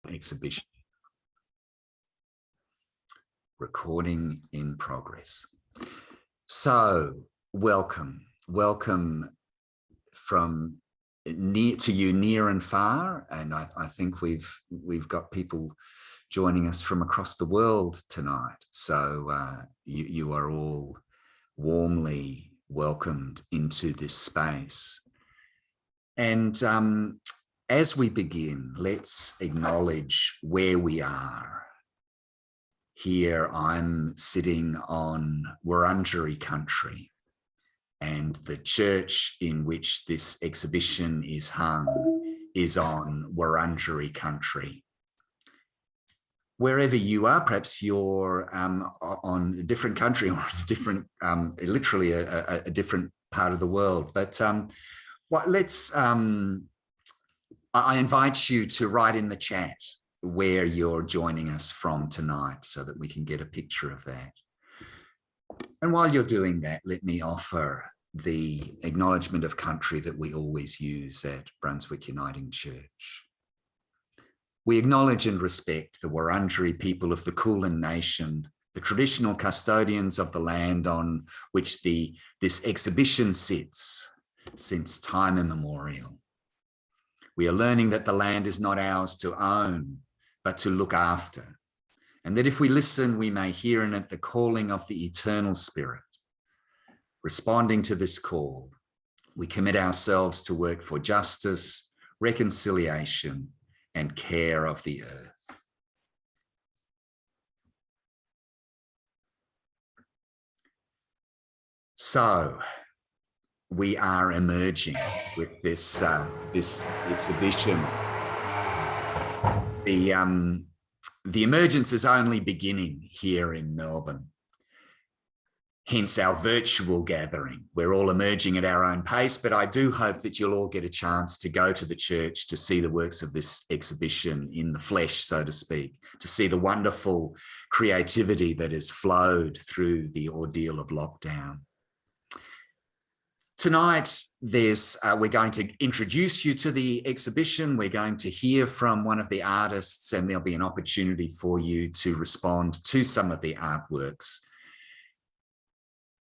exhibition. Recording in progress. So welcome from near to you, near and far, and I think we've got people joining us from across the world tonight. So you are all warmly welcomed into this space. And as we begin, let's acknowledge where we are. Here I'm sitting on Wurundjeri country, and the church in which this exhibition is hung is on Wurundjeri country. Wherever you are, perhaps you're on a different country or a different, literally a different part of the world. But I invite you to write in the chat where you're joining us from tonight so that we can get a picture of that. And while you're doing that, let me offer the acknowledgement of country that we always use at Brunswick Uniting Church. We acknowledge and respect the Wurundjeri people of the Kulin Nation, the traditional custodians of the land on which this exhibition sits since time immemorial. We are learning that the land is not ours to own, but to look after, and that if we listen, we may hear in it the calling of the eternal Spirit. Responding to this call, we commit ourselves to work for justice, reconciliation, and care of the earth. So we are emerging with this exhibition. The emergence is only beginning here in Melbourne. Hence our virtual gathering. We're all emerging at our own pace, but I do hope that you'll all get a chance to go to the church to see the works of this exhibition in the flesh, so to speak, to see the wonderful creativity that has flowed through the ordeal of lockdown. Tonight, we're going to introduce you to the exhibition. We're going to hear from one of the artists, and there'll be an opportunity for you to respond to some of the artworks.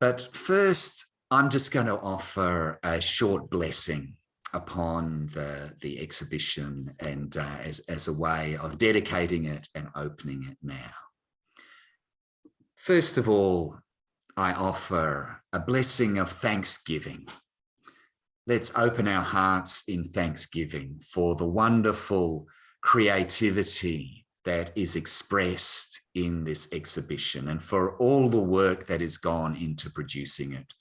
But first, I'm just going to offer a short blessing upon the exhibition, and as a way of dedicating it and opening it now. First of all, I offer a blessing of thanksgiving. Let's open our hearts in thanksgiving for the wonderful creativity that is expressed in this exhibition and for all the work that has gone into producing it.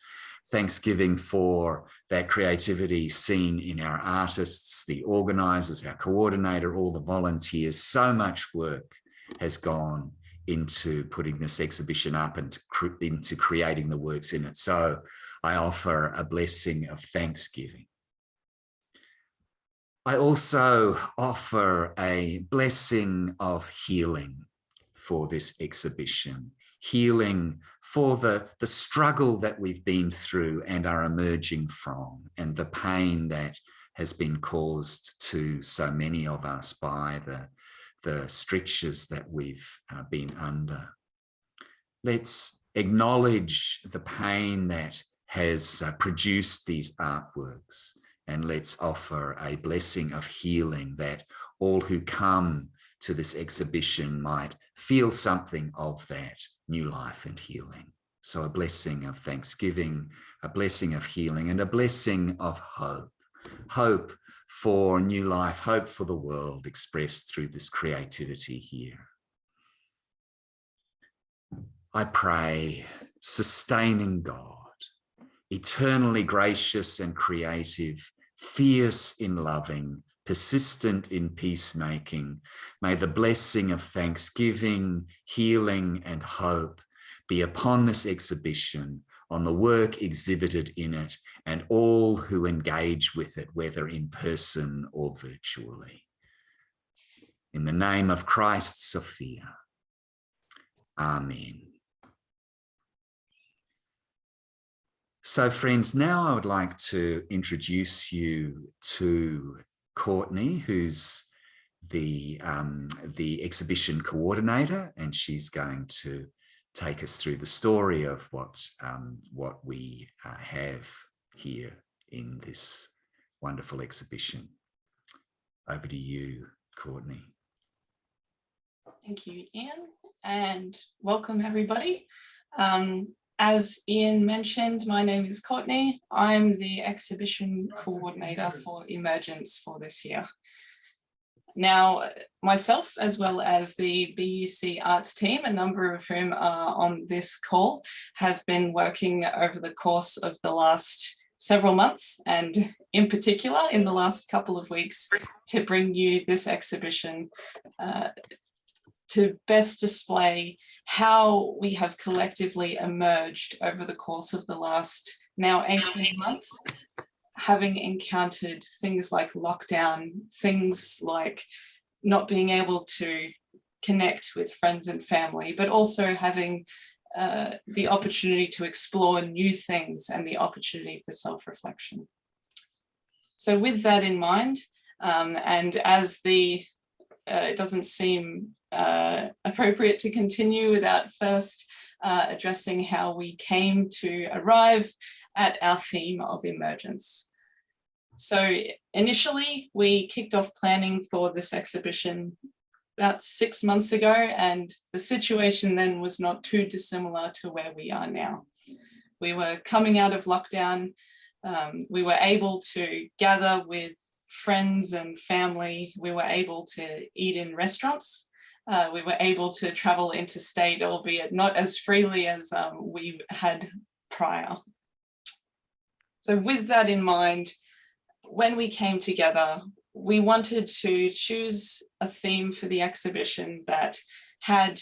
Thanksgiving for that creativity seen in our artists, the organisers, our coordinator, all the volunteers. So much work has gone into putting this exhibition up and into creating the works in it. So I offer a blessing of thanksgiving. I also offer a blessing of healing for this exhibition, healing for the struggle that we've been through and are emerging from, and the pain that has been caused to so many of us by the strictures that we've been under. Let's acknowledge the pain that has produced these artworks, and let's offer a blessing of healing that all who come to this exhibition might feel something of that new life and healing. So a blessing of thanksgiving, a blessing of healing, and a blessing of hope. Hope for new life, hope for the world expressed through this creativity here. I pray, sustaining God, eternally gracious and creative, fierce in loving, persistent in peacemaking, may the blessing of thanksgiving, healing, and hope be upon this exhibition, on the work exhibited in it, and all who engage with it, whether in person or virtually. In the name of Christ, Sophia. Amen. So friends, now I would like to introduce you to Courtney, who's the exhibition coordinator, and she's going to take us through the story of what we have here in this wonderful exhibition. Over to you, Courtney. Thank you, Ian, and welcome everybody. As Ian mentioned, my name is Courtney. I'm the exhibition coordinator for Emergence for this year. Now, myself, as well as the BUC arts team, a number of whom are on this call, have been working over the course of the last several months, and in particular in the last couple of weeks, to bring you this exhibition to best display how we have collectively emerged over the course of the last now 18 months, having encountered things like lockdown, things like not being able to connect with friends and family, but also having the opportunity to explore new things and the opportunity for self-reflection. So with that in mind, and as it doesn't seem appropriate to continue without first addressing how we came to arrive at our theme of emergence. So initially, we kicked off planning for this exhibition about 6 months ago, and the situation then was not too dissimilar to where we are now. We were coming out of lockdown. We were able to gather with friends and family. We were able to eat in restaurants. We were able to travel interstate, albeit not as freely as we had prior. So with that in mind, when we came together, we wanted to choose a theme for the exhibition that had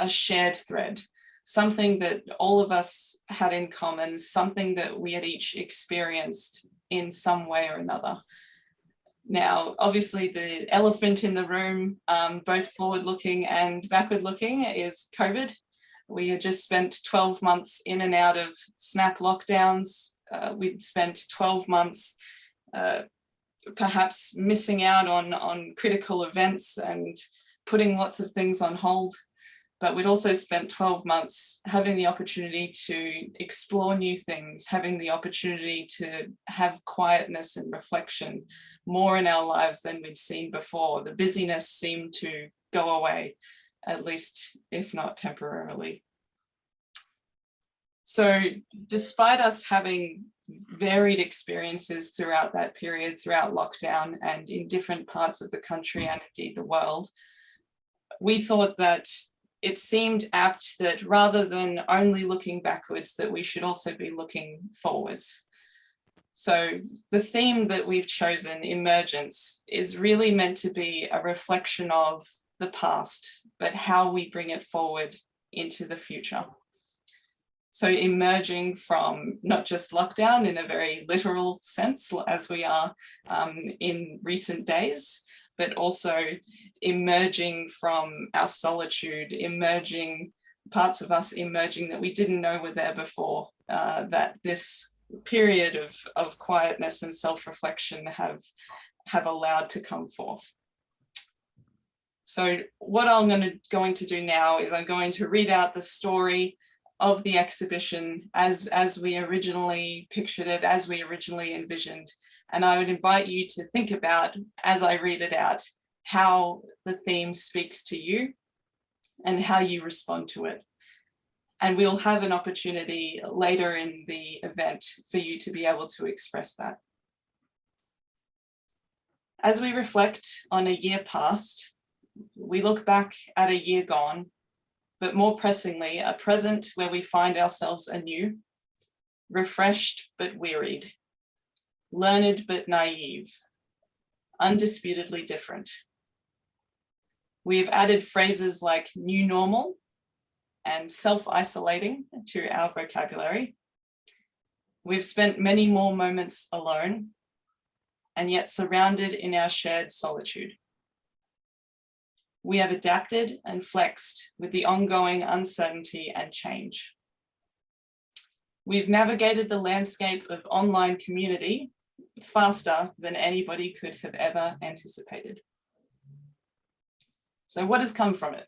a shared thread, something that all of us had in common, something that we had each experienced in some way or another. Now, obviously, the elephant in the room, both forward-looking and backward-looking, is COVID. We had just spent 12 months in and out of snap lockdowns. We'd spent 12 months perhaps missing out on critical events and putting lots of things on hold. But we'd also spent 12 months having the opportunity to explore new things, having the opportunity to have quietness and reflection more in our lives than we'd seen before. The busyness seemed to go away, at least if not temporarily. So despite us having varied experiences throughout that period, throughout lockdown and in different parts of the country and indeed the world, we thought that it seemed apt that rather than only looking backwards, that we should also be looking forwards. So the theme that we've chosen, Emergence, is really meant to be a reflection of the past, but how we bring it forward into the future. So emerging from not just lockdown in a very literal sense, as we are in recent days, but also emerging from our solitude, parts of us emerging that we didn't know were there before, that this period of quietness and self-reflection have allowed to come forth. So what I'm going to do now is I'm going to read out the story of the exhibition as we originally pictured it, as we originally envisioned. And I would invite you to think about, as I read it out, how the theme speaks to you and how you respond to it. And we'll have an opportunity later in the event for you to be able to express that. As we reflect on a year past, we look back at a year gone, but more pressingly, a present where we find ourselves anew, refreshed but wearied, learned but naive, undisputedly different. We have added phrases like new normal and self-isolating to our vocabulary. We've spent many more moments alone, and yet surrounded in our shared solitude. We have adapted and flexed with the ongoing uncertainty and change. We've navigated the landscape of online community faster than anybody could have ever anticipated. So what has come from it?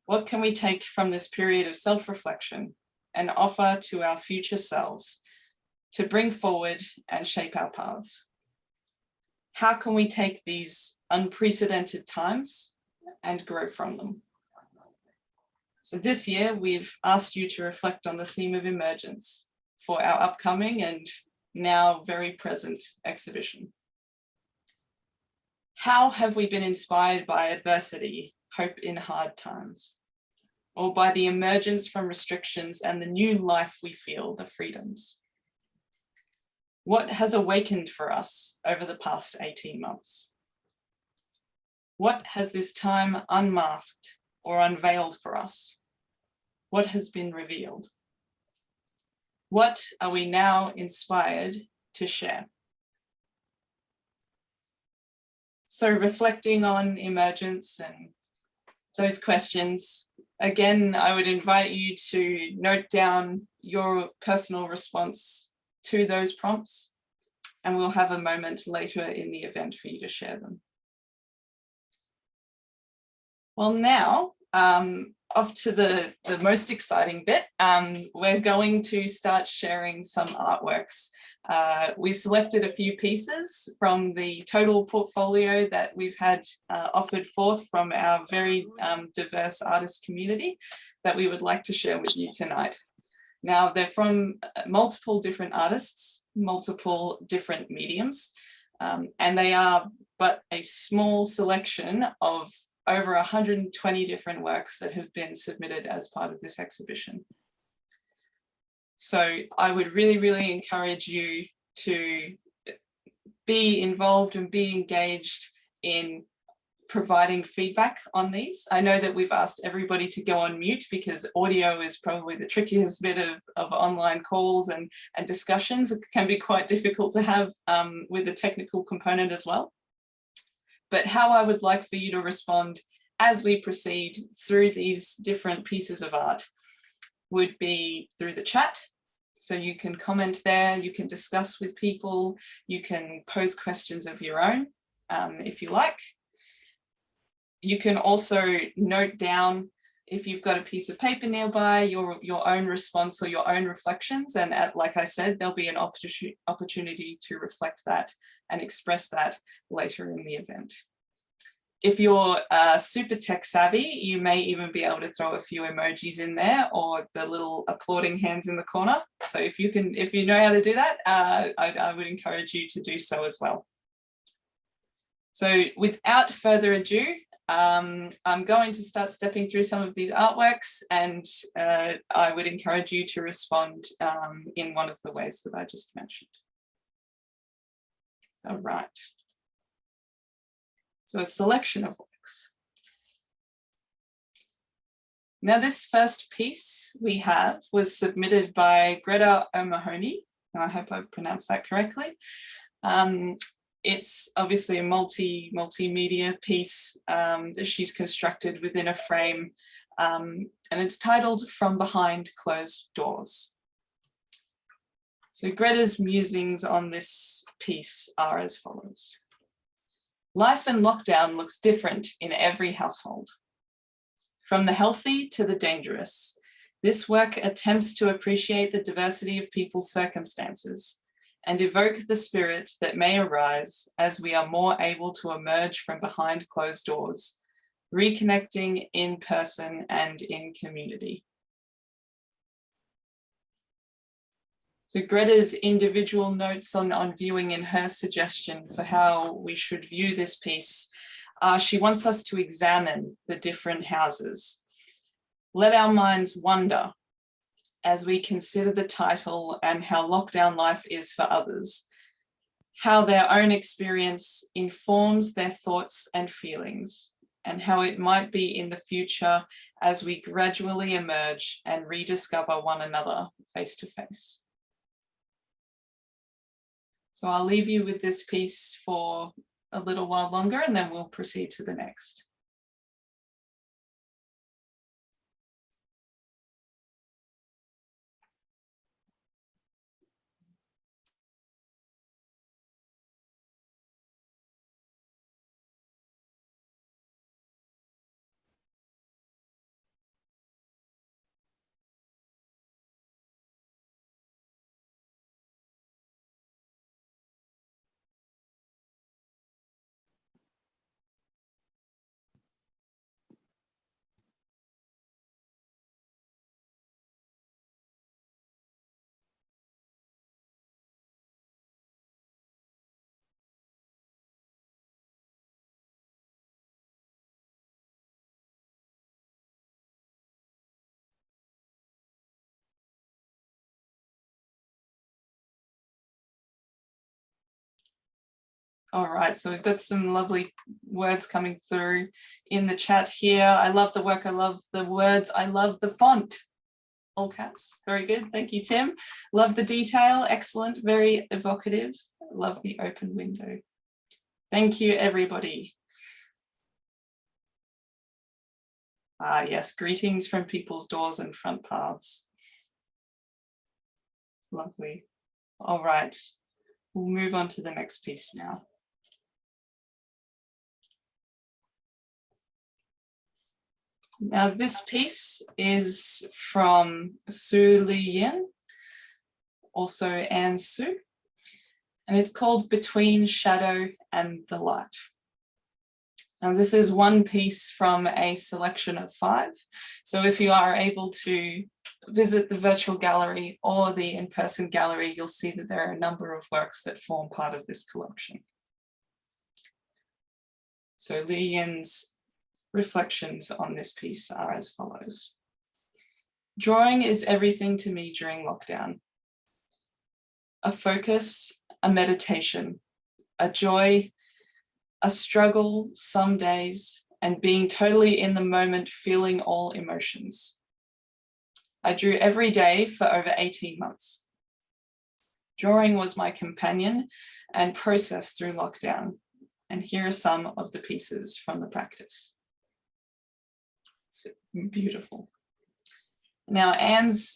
What can we take from this period of self-reflection and offer to our future selves to bring forward and shape our paths? How can we take these unprecedented times and grow from them? So this year, we've asked you to reflect on the theme of emergence for our upcoming and now very present exhibition. How have we been inspired by adversity, hope in hard times, or by the emergence from restrictions and the new life we feel, the freedoms? What has awakened for us over the past 18 months? What has this time unmasked or unveiled for us? What has been revealed? What are we now inspired to share? So reflecting on emergence and those questions, again, I would invite you to note down your personal response to those prompts, and we'll have a moment later in the event for you to share them. Well, now, off to the most exciting bit. We're going to start sharing some artworks. We've selected a few pieces from the total portfolio that we've had offered forth from our very diverse artist community that we would like to share with you tonight. Now, they're from multiple different artists, multiple different mediums, and they are but a small selection of over 120 different works that have been submitted as part of this exhibition. So I would really, really encourage you to be involved and be engaged in providing feedback on these. I know that we've asked everybody to go on mute because audio is probably the trickiest bit of online calls and discussions. It can be quite difficult to have with the technical component as well. But how I would like for you to respond as we proceed through these different pieces of art would be through the chat. So you can comment there, you can discuss with people, you can pose questions of your own if you like. You can also note down, if you've got a piece of paper nearby, your own response or your own reflections. And like I said, there'll be an opportunity to reflect that and express that later in the event. If you're super tech savvy, you may even be able to throw a few emojis in there or the little applauding hands in the corner. So if you know how to do that, I would encourage you to do so as well. So without further ado, I'm going to start stepping through some of these artworks, and I would encourage you to respond in one of the ways that I just mentioned. All right. So a selection of works. Now this first piece we have was submitted by Greta O'Mahony. I hope I pronounced that correctly. It's obviously a multimedia piece that she's constructed within a frame, and it's titled From Behind Closed Doors. So Greta's musings on this piece are as follows. Life in lockdown looks different in every household. From the healthy to the dangerous, this work attempts to appreciate the diversity of people's circumstances and evoke the spirit that may arise as we are more able to emerge from behind closed doors, reconnecting in person and in community. So Greta's individual notes on viewing in her suggestion for how we should view this piece, she wants us to examine the different houses. Let our minds wander as we consider the title and how lockdown life is for others, how their own experience informs their thoughts and feelings, and how it might be in the future as we gradually emerge and rediscover one another face to face. So I'll leave you with this piece for a little while longer, and then we'll proceed to the next. All right, so we've got some lovely words coming through in the chat here. I love the work, I love the words, I love the font. All caps, very good. Thank you, Tim. Love the detail, excellent, very evocative. Love the open window. Thank you, everybody. Ah, yes, greetings from people's doors and front paths. Lovely. All right, we'll move on to the next piece now. Now, this piece is from Su Li Yin, also Anne Su, and it's called Between Shadow and the Light. Now, this is one piece from a selection of 5. So if you are able to visit the virtual gallery or the in-person gallery, you'll see that there are a number of works that form part of this collection. So Li Yin's reflections on this piece are as follows. Drawing is everything to me during lockdown. A focus, a meditation, a joy, a struggle some days, and being totally in the moment, feeling all emotions. I drew every day for over 18 months. Drawing was my companion and process through lockdown. And here are some of the pieces from the practice. It's beautiful. Now, Anne's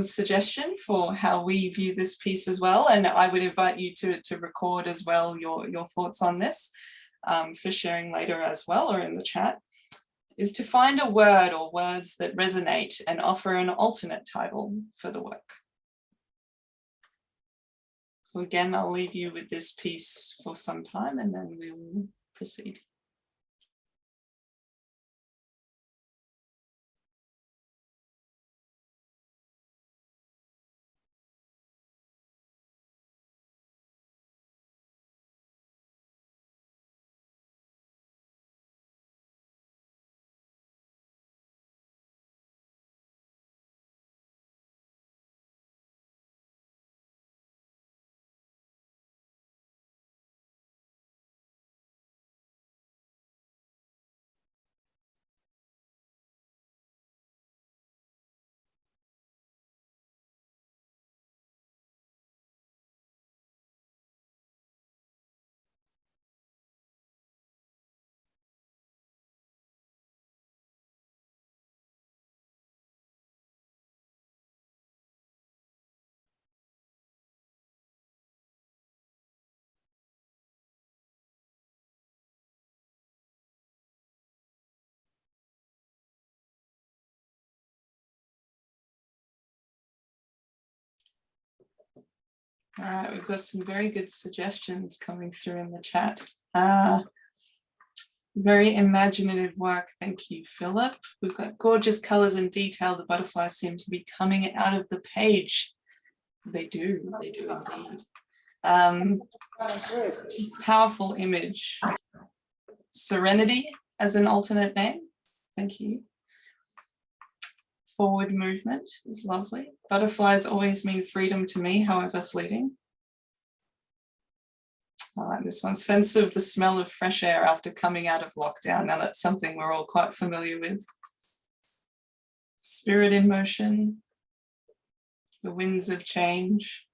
suggestion for how we view this piece as well, and I would invite you to record as well your thoughts on this for sharing later as well or in the chat, is to find a word or words that resonate and offer an alternate title for the work. So again, I'll leave you with this piece for some time and then we will proceed. We've got some very good suggestions coming through in the chat. Very imaginative work. Thank you, Philip. We've got gorgeous colors and detail. The butterflies seem to be coming out of the page. They do indeed. Powerful image. Serenity as an alternate name. Thank you. Forward movement is lovely. Butterflies always mean freedom to me, however fleeting. I like this one. Sense of the smell of fresh air after coming out of lockdown. Now that's something we're all quite familiar with. Spirit in motion. The winds of change.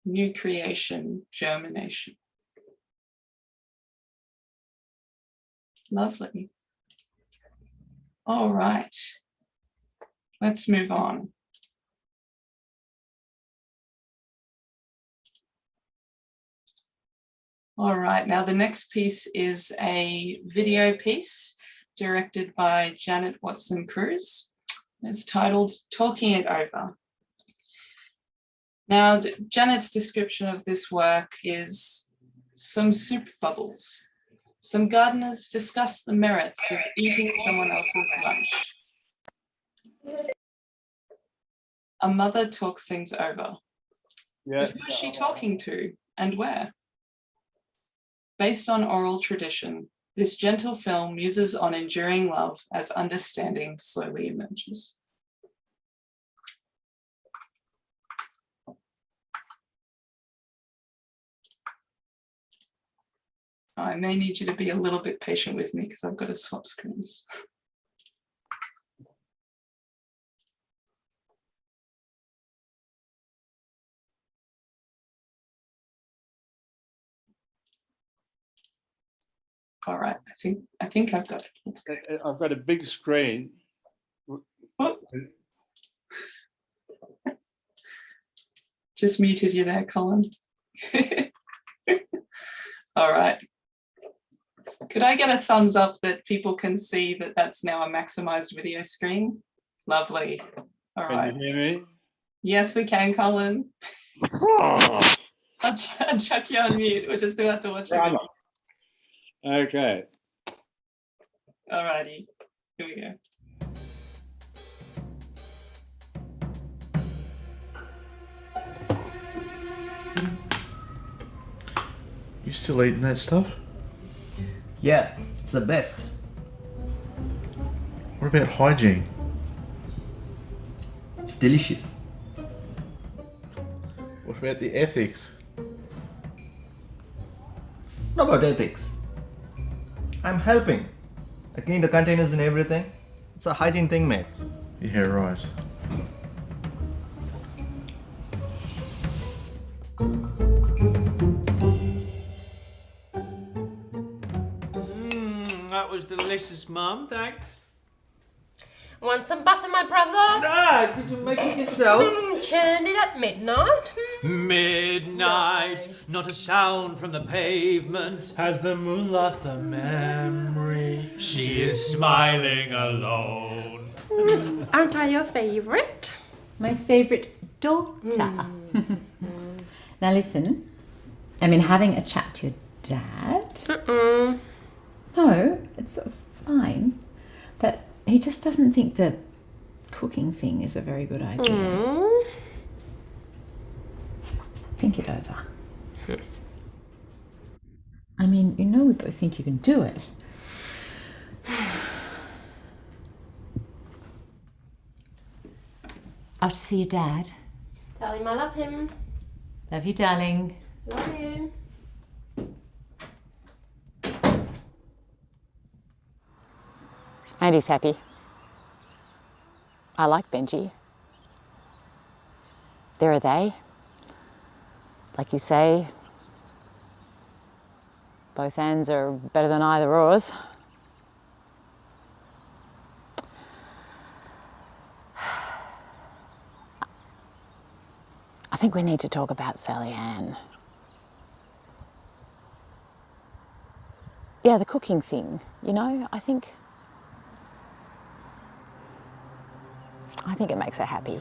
New creation, germination. Lovely. All right, let's move on. All right, now the next piece is a video piece directed by Janet Watson-Cruz. It's titled Talking It Over. Now, Janet's description of this work is some soup bubbles. Some gardeners discuss the merits of eating someone else's lunch. A mother talks things over. Yeah. But who is she talking to and where? Based on oral tradition, this gentle film muses on enduring love as understanding slowly emerges. I may need you to be a little bit patient with me because I've got to swap screens. All right, I think I've got it. Let's go. I've got a big screen. Oh. Just muted you there, Colin. All right. Could I get a thumbs up that people can see that that's now a maximized video screen? Lovely. All right. Can you hear me? Yes, we can, Colin. I'll chuck you on mute. We're just about to watch it. Okay. All righty. Here we go. You still eating that stuff? Yeah, it's the best. What about hygiene? It's delicious. What about the ethics? Not about ethics. I'm helping. I clean the containers and everything. It's a hygiene thing, mate. Yeah, right. That was delicious, Mum. Thanks. Want some butter, my brother? Ah, did you make it yourself? Churned it at midnight. Midnight, not a sound from the pavement. Has the moon lost a memory? She is smiling alone. Aren't I your favourite? My favourite daughter. Now listen, I mean, having a chat to your dad. No, it's sort of fine, but he just doesn't think the cooking thing is a very good idea. Think it over. I mean, you know we both think you can do it. Out to see your dad. Tell him I love him. Love you, darling. Love you. Andy's happy. I like Benji. There are they. Like you say, both ends are better than either or's. I think we need to talk about Sally Ann. Yeah, the cooking thing, you know, I think it makes her happy.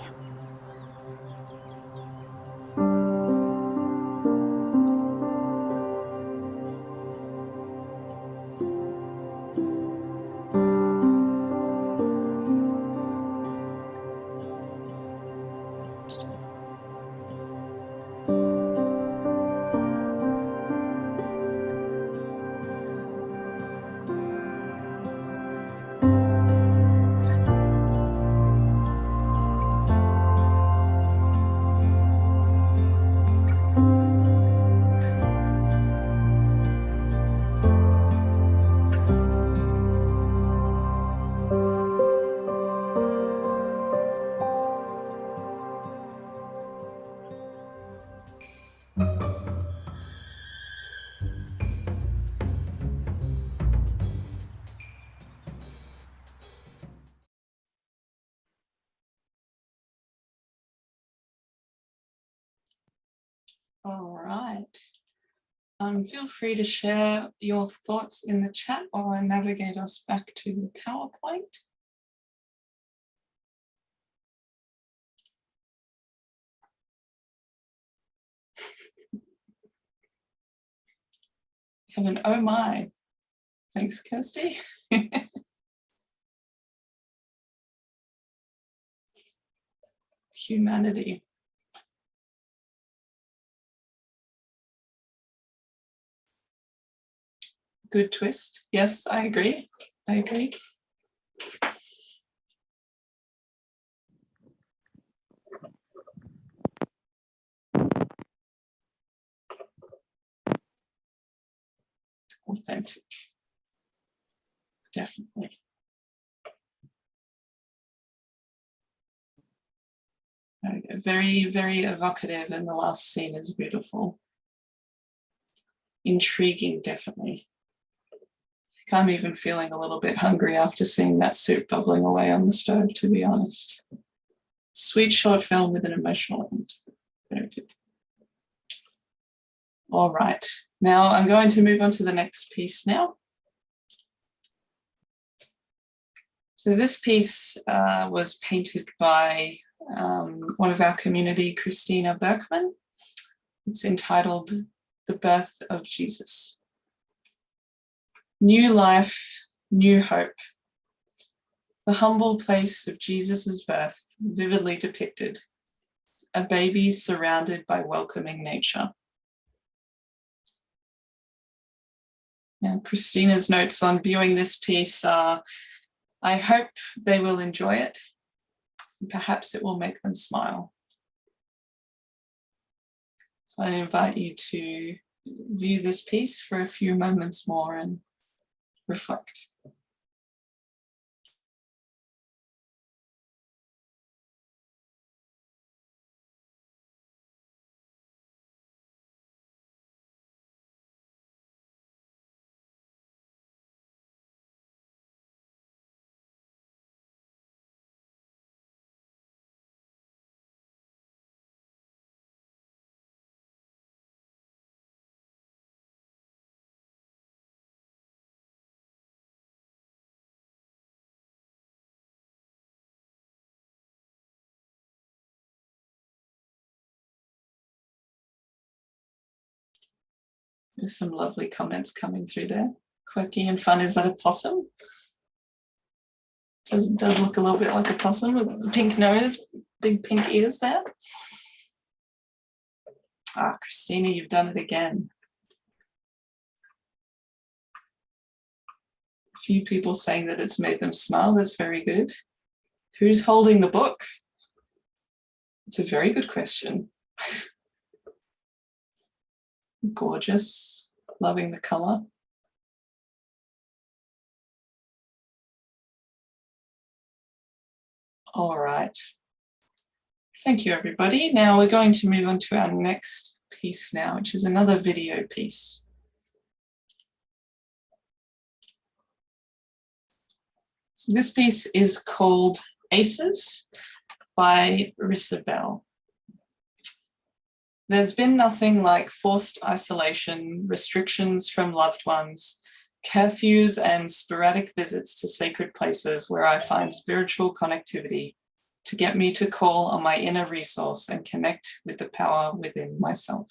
All right. Feel free to share your thoughts in the chat while I navigate us back to the PowerPoint. We have an oh my. Thanks, Kirsty. Humanity. Good twist. Yes, I agree. I agree. authentic. Definitely. Very, very evocative, and the last scene is beautiful. Intriguing, definitely. I think I'm even feeling a little bit hungry after seeing that soup bubbling away on the stove, to be honest. Sweet short film with an emotional end. Very good. All right, now I'm going to move on to the next piece now. So this piece was painted by one of our community, Christina Berkman. It's entitled The Birth of Jesus. New life, new hope. The humble place of Jesus's birth, vividly depicted. A baby surrounded by welcoming nature. Now, Christina's notes on viewing this piece are, I hope they will enjoy it. Perhaps it will make them smile. So I invite you to view this piece for a few moments more and reflect. There's some lovely comments coming through there. Quirky and fun. Is that a possum? Does look a little bit like a possum with a pink nose, big pink ears there. Ah, Christina, you've done it again. A few people saying that it's made them smile. That's very good. Who's holding the book? It's a very good question. Gorgeous, loving the color. All right. Thank you, everybody. Now we're going to move on to our next piece now, which is another video piece. So this piece is called Aces by Rissa Bell. There's been nothing like forced isolation, restrictions from loved ones, curfews and sporadic visits to sacred places where I find spiritual connectivity to get me to call on my inner resource and connect with the power within myself.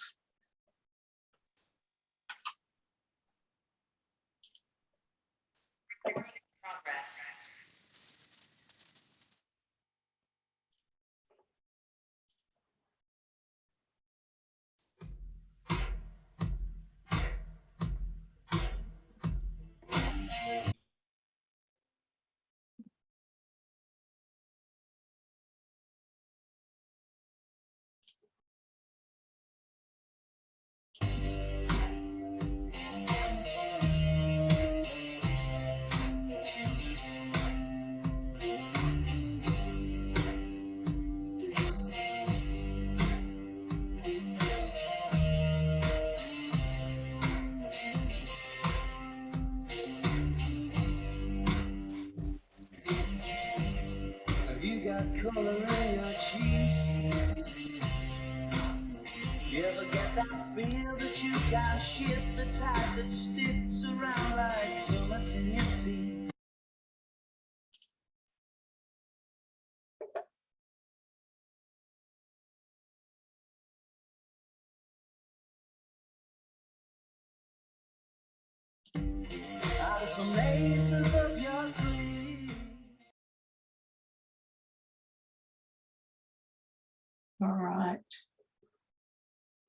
All right.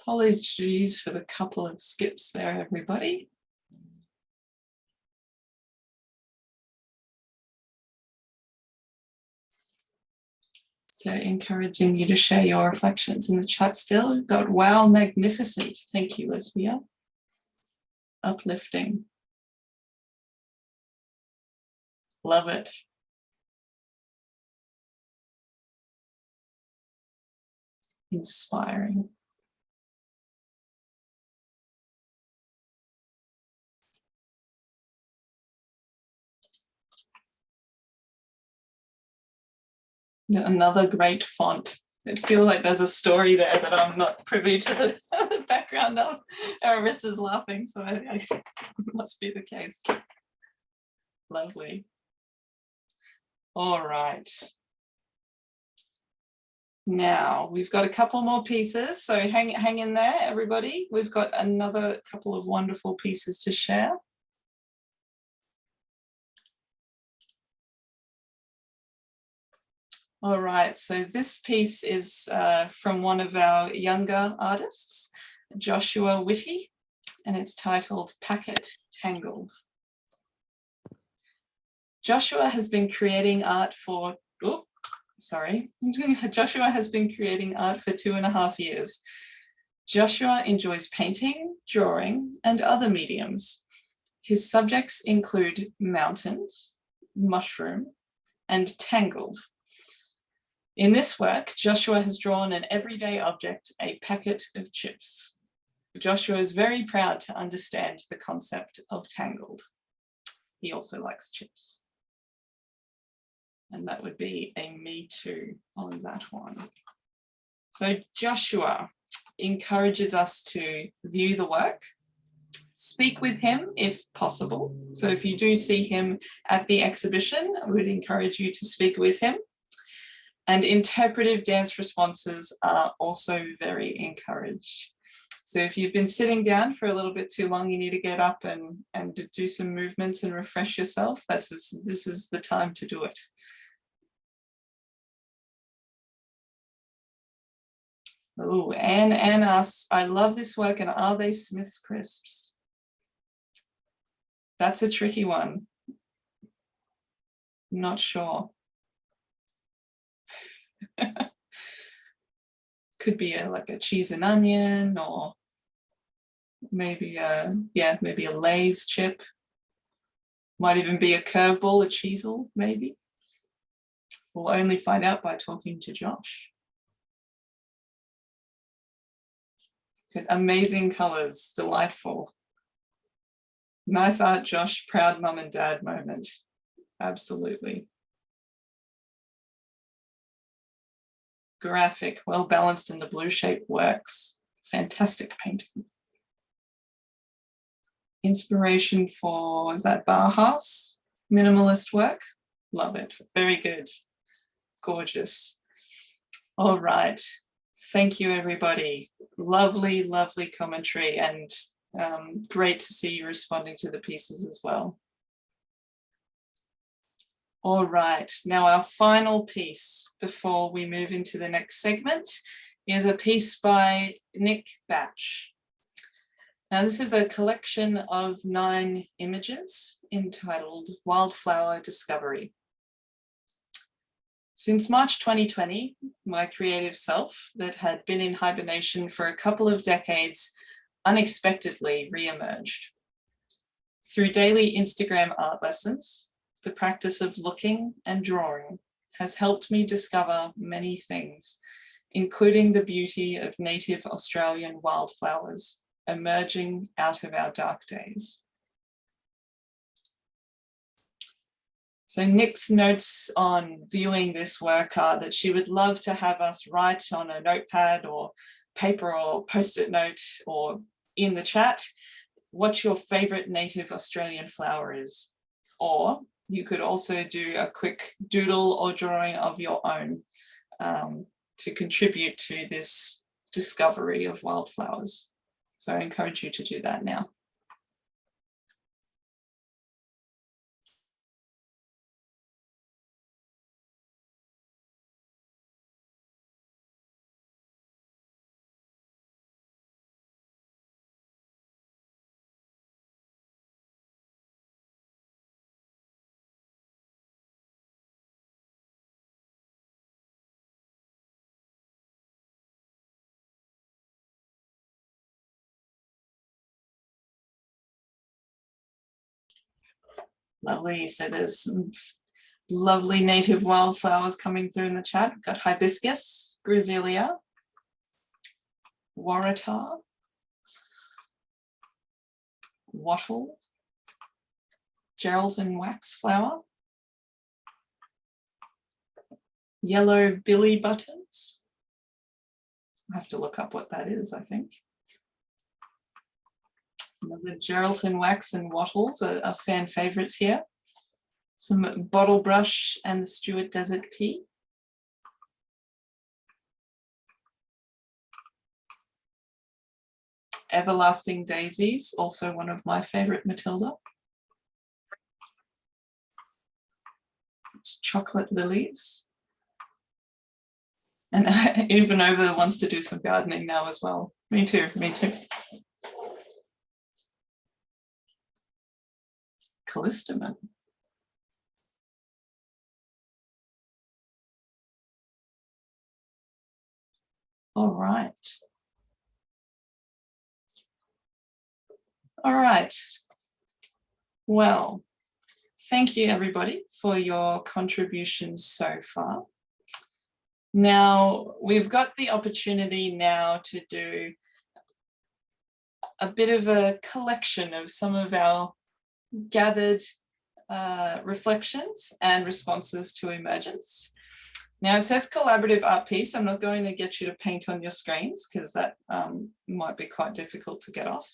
Apologies for the couple of skips there, everybody. So encouraging you to share your reflections in the chat still. We've got wow, magnificent. Thank you, Lesbia. Uplifting. Love it. Inspiring. Another great font. I feel like there's a story there that I'm not privy to the background of. Arissa's laughing, so I must be the case. Lovely. All right. Now we've got a couple more pieces, so hang in there, everybody. We've got another couple of wonderful pieces to share. All right, so this piece is from one of our younger artists, Joshua Whitty, and it's titled Packet Tangled. Joshua has been creating art for, Joshua has been creating art for 2.5 years. Joshua enjoys painting, drawing, and other mediums. His subjects include mountains, mushroom, and tangled. In this work, Joshua has drawn an everyday object, a packet of chips. Joshua is very proud to understand the concept of tangled. He also likes chips. And that would be a me too on that one. So Joshua encourages us to view the work, speak with him if possible. So if you do see him at the exhibition, I would encourage you to speak with him. And interpretive dance responses are also very encouraged. So if you've been sitting down for a little bit too long, you need to get up and do some movements and refresh yourself. This is the time to do it. Oh, Anne asks, I love this work, and are they Smith's crisps? That's a tricky one. Not sure. Could be like a cheese and onion, or maybe maybe a Lay's chip. Might even be a curveball, a cheesel, maybe. We'll only find out by talking to Josh. Good, amazing colors, delightful. Nice art, Josh. Proud mum and dad moment. Absolutely. Graphic, well balanced, and the blue shape works. Fantastic painting. Inspiration for, is that Bauhaus? Minimalist work? Love it. Very good. Gorgeous. All right. Thank you, everybody. Lovely, lovely commentary, and great to see you responding to the pieces as well. All right, now our final piece before we move into the next segment is a piece by Nick Batch. Now this is a collection of 9 images entitled Wildflower Discovery. Since March 2020, my creative self that had been in hibernation for a couple of decades unexpectedly re-emerged. Through daily Instagram art lessons, the practice of looking and drawing has helped me discover many things, including the beauty of native Australian wildflowers emerging out of our dark days. So Nick's notes on viewing this work are that she would love to have us write on a notepad or paper or post-it note or in the chat what your favorite native Australian flower is. Or you could also do a quick doodle or drawing of your own to contribute to this discovery of wildflowers. So I encourage you to do that now. Lovely. So there's some lovely native wildflowers coming through in the chat. We've got hibiscus, grevillea, waratah, wattle, Geraldton waxflower, yellow billy buttons. I have to look up what that is, I think. The Geraldton wax and wattles are fan favourites here. Some bottle brush and the Stuart Desert Pea. Everlasting daisies, also one of my favourite Matilda. It's chocolate lilies. And even Over wants to do some gardening now as well. Me too, me too. Callistemon. All right. All right. Well, thank you everybody for your contributions so far. Now, we've got the opportunity now to do a bit of a collection of some of our gathered reflections and responses to Emergence. Now, it says collaborative art piece. I'm not going to get you to paint on your screens because that might be quite difficult to get off.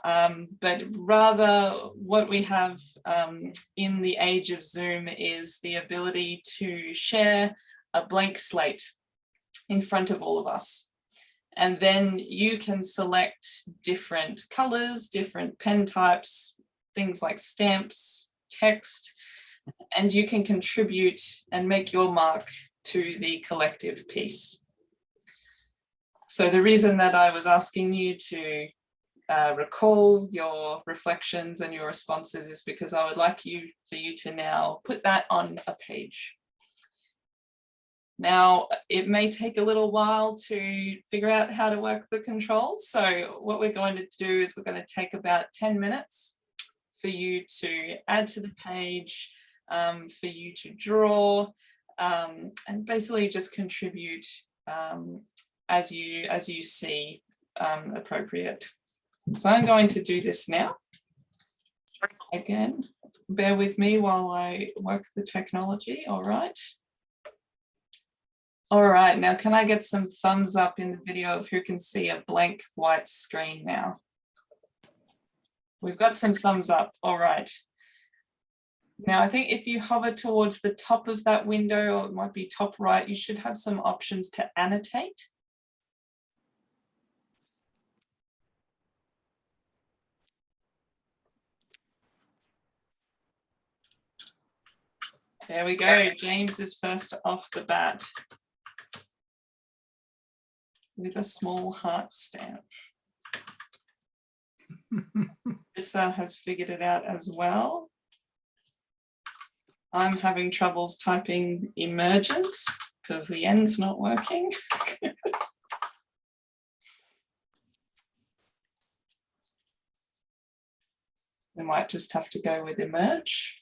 But rather what we have in the age of Zoom is the ability to share a blank slate in front of all of us. And then you can select different colors, different pen types, things like stamps, text, and you can contribute and make your mark to the collective piece. So the reason that I was asking you to recall your reflections and your responses is because I would like for you to now put that on a page. Now, it may take a little while to figure out how to work the controls. So what we're going to do is we're going to take about 10 minutes for you to add to the page, for you to draw, and basically just contribute as you see appropriate. So I'm going to do this now. Again, bear with me while I work the technology. All right. All right, now can I get some thumbs up in the video of who can see a blank white screen now? We've got some thumbs up, all right. Now I think if you hover towards the top of that window, or it might be top right, you should have some options to annotate. There we go, James is first off the bat with a small heart stamp. Rissa has figured it out as well. I'm having troubles typing Emergence because the N's not working. We might just have to go with Emerge.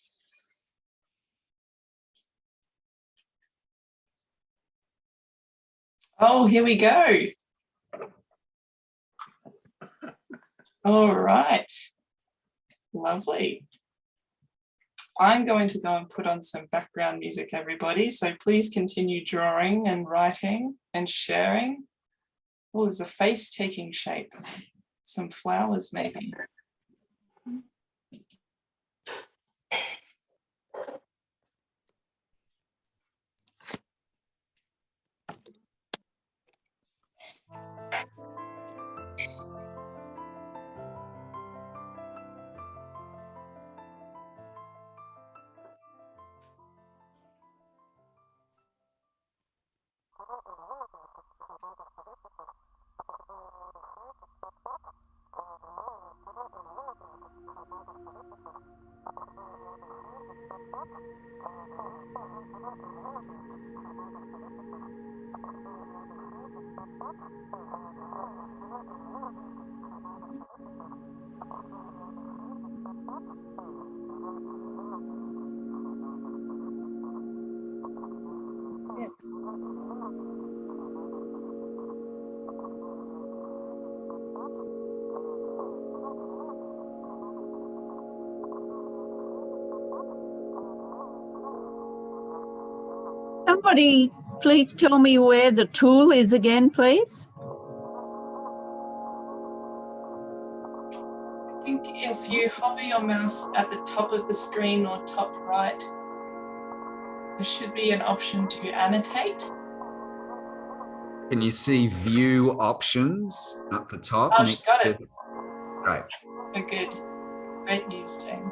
Oh, here we go. All right. Lovely. I'm going to go and put on some background music, everybody. So please continue drawing and writing and sharing. Oh, there's a face taking shape. Some flowers, maybe. somebody please tell me where the tool is again, please? I think if you hover your mouse at the top of the screen or top right, there should be an option to annotate. Can you see view options up the top? Oh, she's got it. Great. Oh, good. Great news, Jane.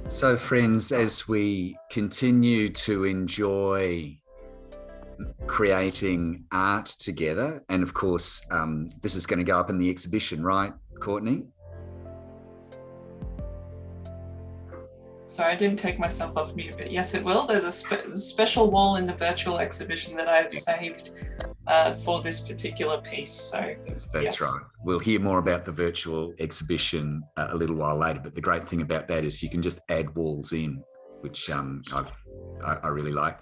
So, friends, as we continue to enjoy creating art together, and of course, this is going to go up in the exhibition, right, Courtney? Sorry, I didn't take myself off mute, but yes, it will. There's a special wall in the virtual exhibition that I've saved for this particular piece. So That's yes. right. We'll hear more about the virtual exhibition a little while later, but the great thing about that is you can just add walls in, which I really like.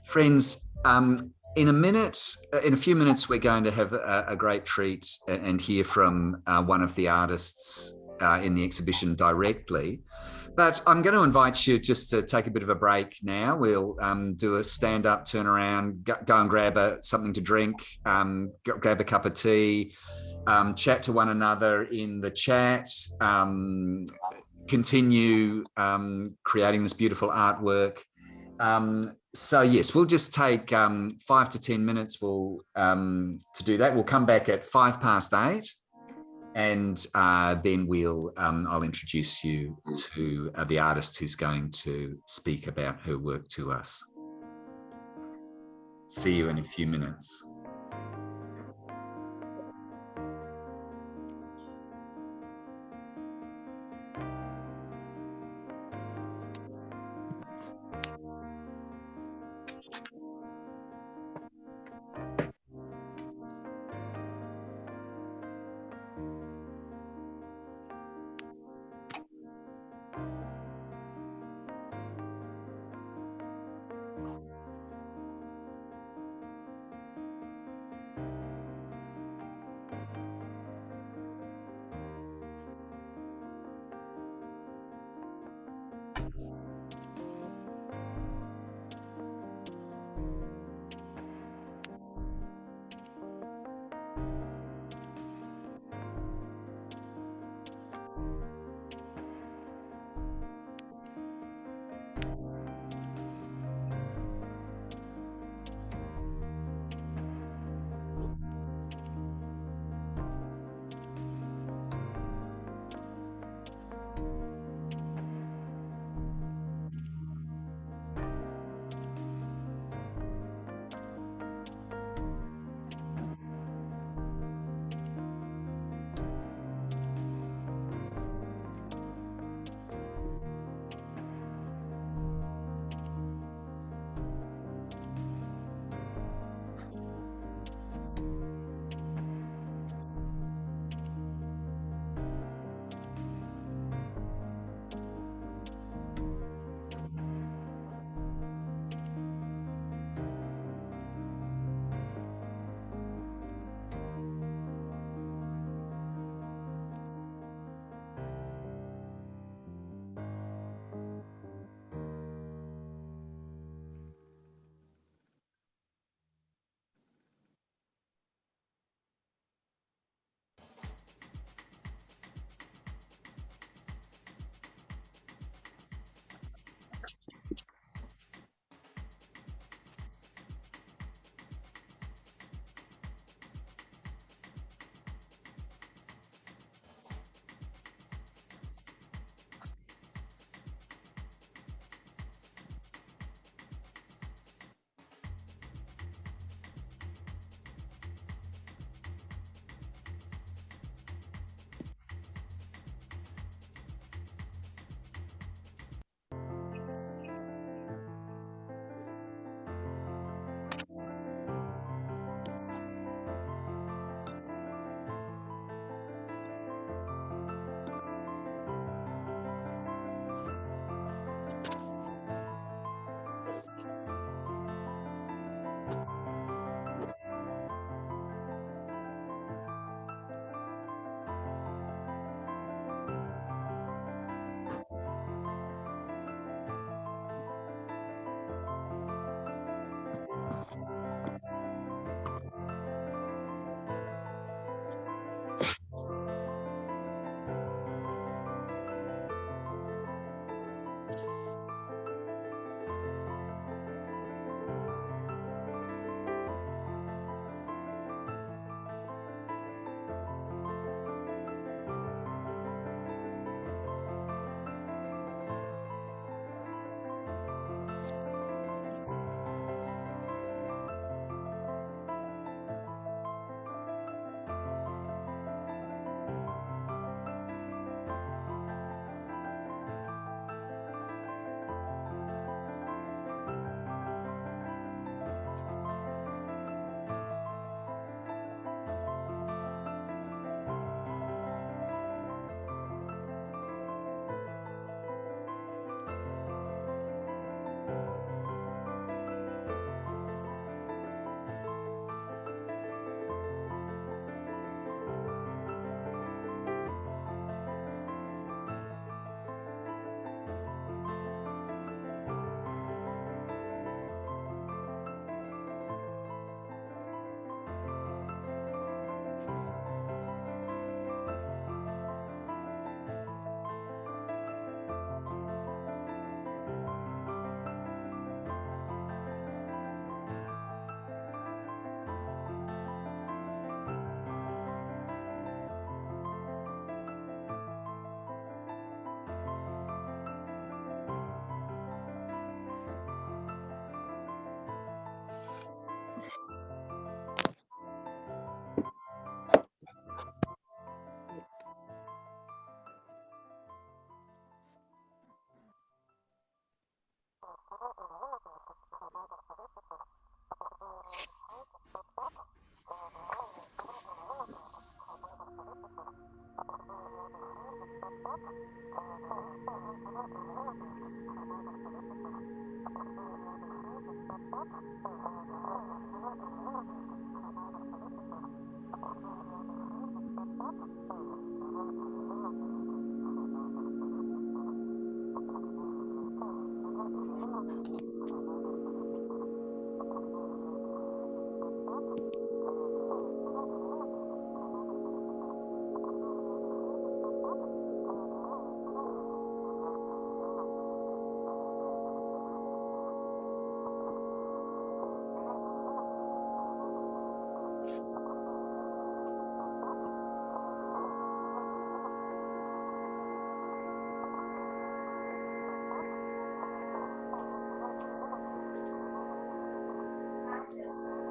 Friends, in a few minutes, we're going to have a great treat and hear from one of the artists in the exhibition directly. But I'm going to invite you just to take a bit of a break now. We'll do a stand-up, turn around, go and grab something to drink, grab a cup of tea, chat to one another in the chat, continue creating this beautiful artwork. So yes, we'll just take 5 to 10 minutes to do that. We'll come back at 8:05. And then I'll introduce you to the artist who's going to speak about her work to us. See you in a few minutes.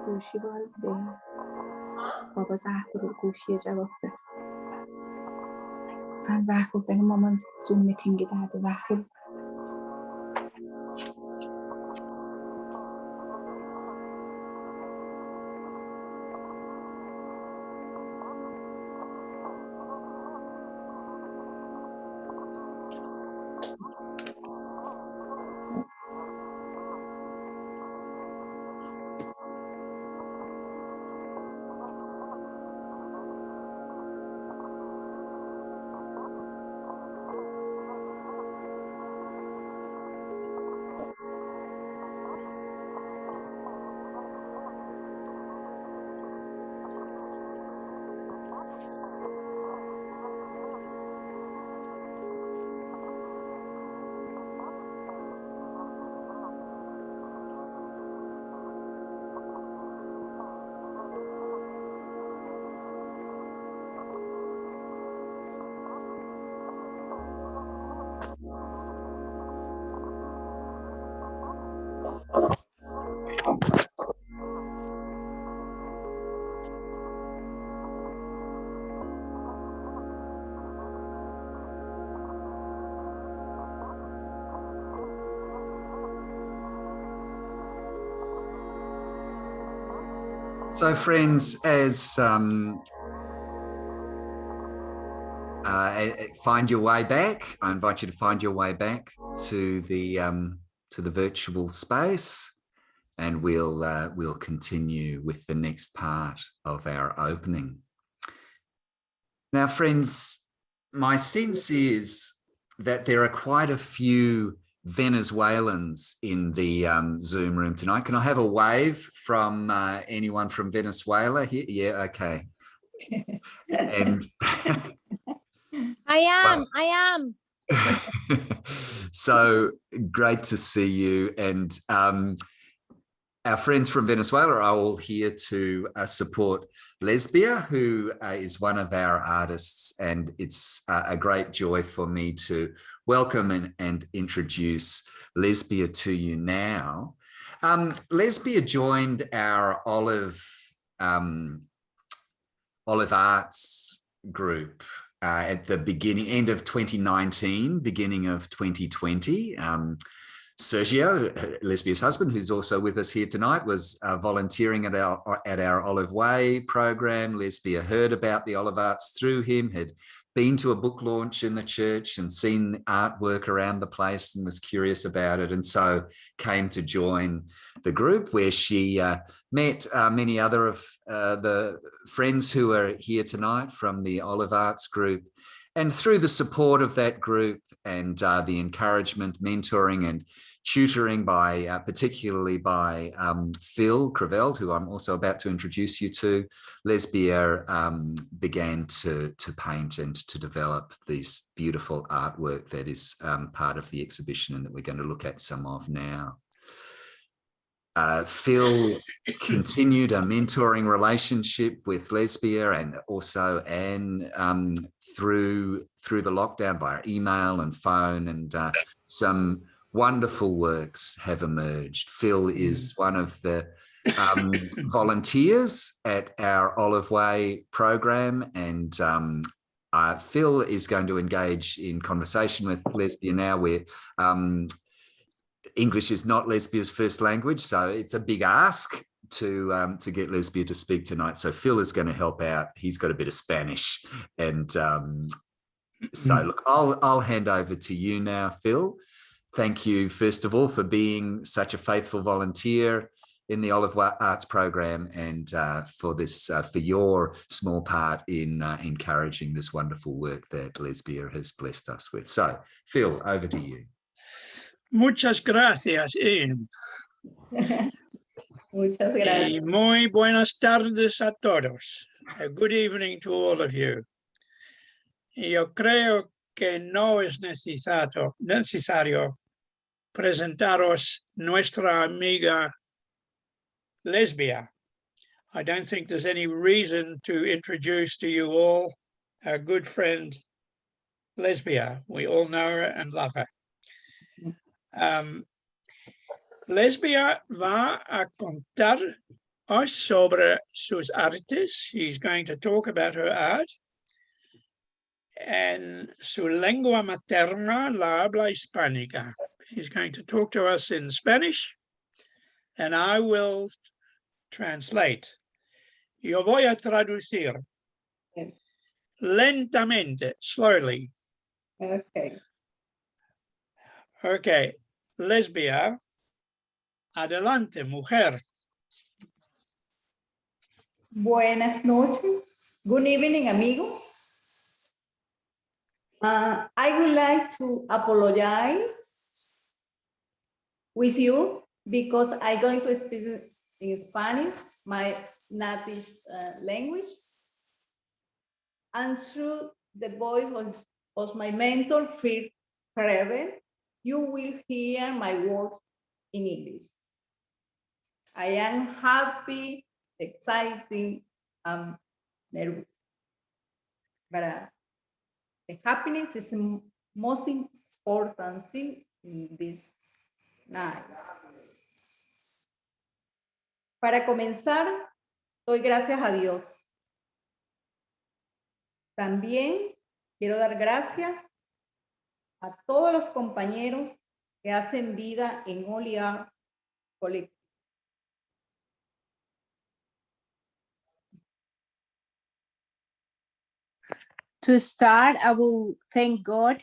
گوشی بالده بابا زهر رو گوشی جواب بده زن زهر بده مامان زوم میتینگی درده زهر So, friends, as find your way back, I invite you to find your way back to the virtual space, and we'll continue with the next part of our opening. Now, friends, my sense is that there are quite a few Venezuelans in the Zoom room tonight. Can I have a wave from anyone from Venezuela here? Yeah, okay. And I am. So great to see you. And our friends from Venezuela are all here to support Lesbia, who is one of our artists. And it's a great joy for me to welcome and introduce Lesbia to you now. Lesbia joined our Olive Arts group at the end of 2019, beginning of 2020. Sergio, Lesbia's husband, who's also with us here tonight, was volunteering at our Olive Way program. Lesbia heard about the Olive Arts through him, had been to a book launch in the church and seen artwork around the place and was curious about it, and so came to join the group, where she met many other of the friends who are here tonight from the Olive Arts group, And through the support of that group and the encouragement, mentoring and tutoring by particularly by Phil Creveld, who I'm also about to introduce you to, Lesbia began to paint and to develop this beautiful artwork that is part of the exhibition and that we're going to look at some of now. Phil continued a mentoring relationship with Lesbia and also Anne through the lockdown via email and phone, and some wonderful works have emerged. Phil is one of the volunteers at our Olive Way program, and Phil is going to engage in conversation with Lesbia now, where English is not Lesbia's first language, so it's a big ask to get Lesbia to speak tonight. So Phil is going to help out. He's got a bit of Spanish, and so look, I'll hand over to you now, Phil. Thank you, first of all, for being such a faithful volunteer in the Olive Way Arts program, and for your small part in encouraging this wonderful work that Lesbia has blessed us with. So, Phil, over to you. Muchas gracias, Ian. Muchas gracias. Y muy buenas tardes a todos. A good evening to all of you. Yo creo que no es necesario presentaros nuestra amiga Lesbia. I don't think there's any reason to introduce to you all our good friend Lesbia. We all know her and love her. Lesbia va a contar sobre sus artes. She's going to talk about her art. En su lengua materna, la habla hispánica. She's going to talk to us in Spanish, and I will translate. Yo voy a traducir. Lentamente, slowly. Okay. Okay, Lesbia, adelante, mujer. Buenas noches. Good evening, amigos. I would like to apologize with you because I'm going to speak in Spanish, my native language. And through the voice of my mentor, Phil Creveld, you will hear my words in English. I am happy, excited, nervous. But the happiness is the most important thing in this night. Para comenzar, doy gracias a Dios. También quiero dar gracias a todos los compañeros que hacen vida en Oliar Collective. To start, I will thank God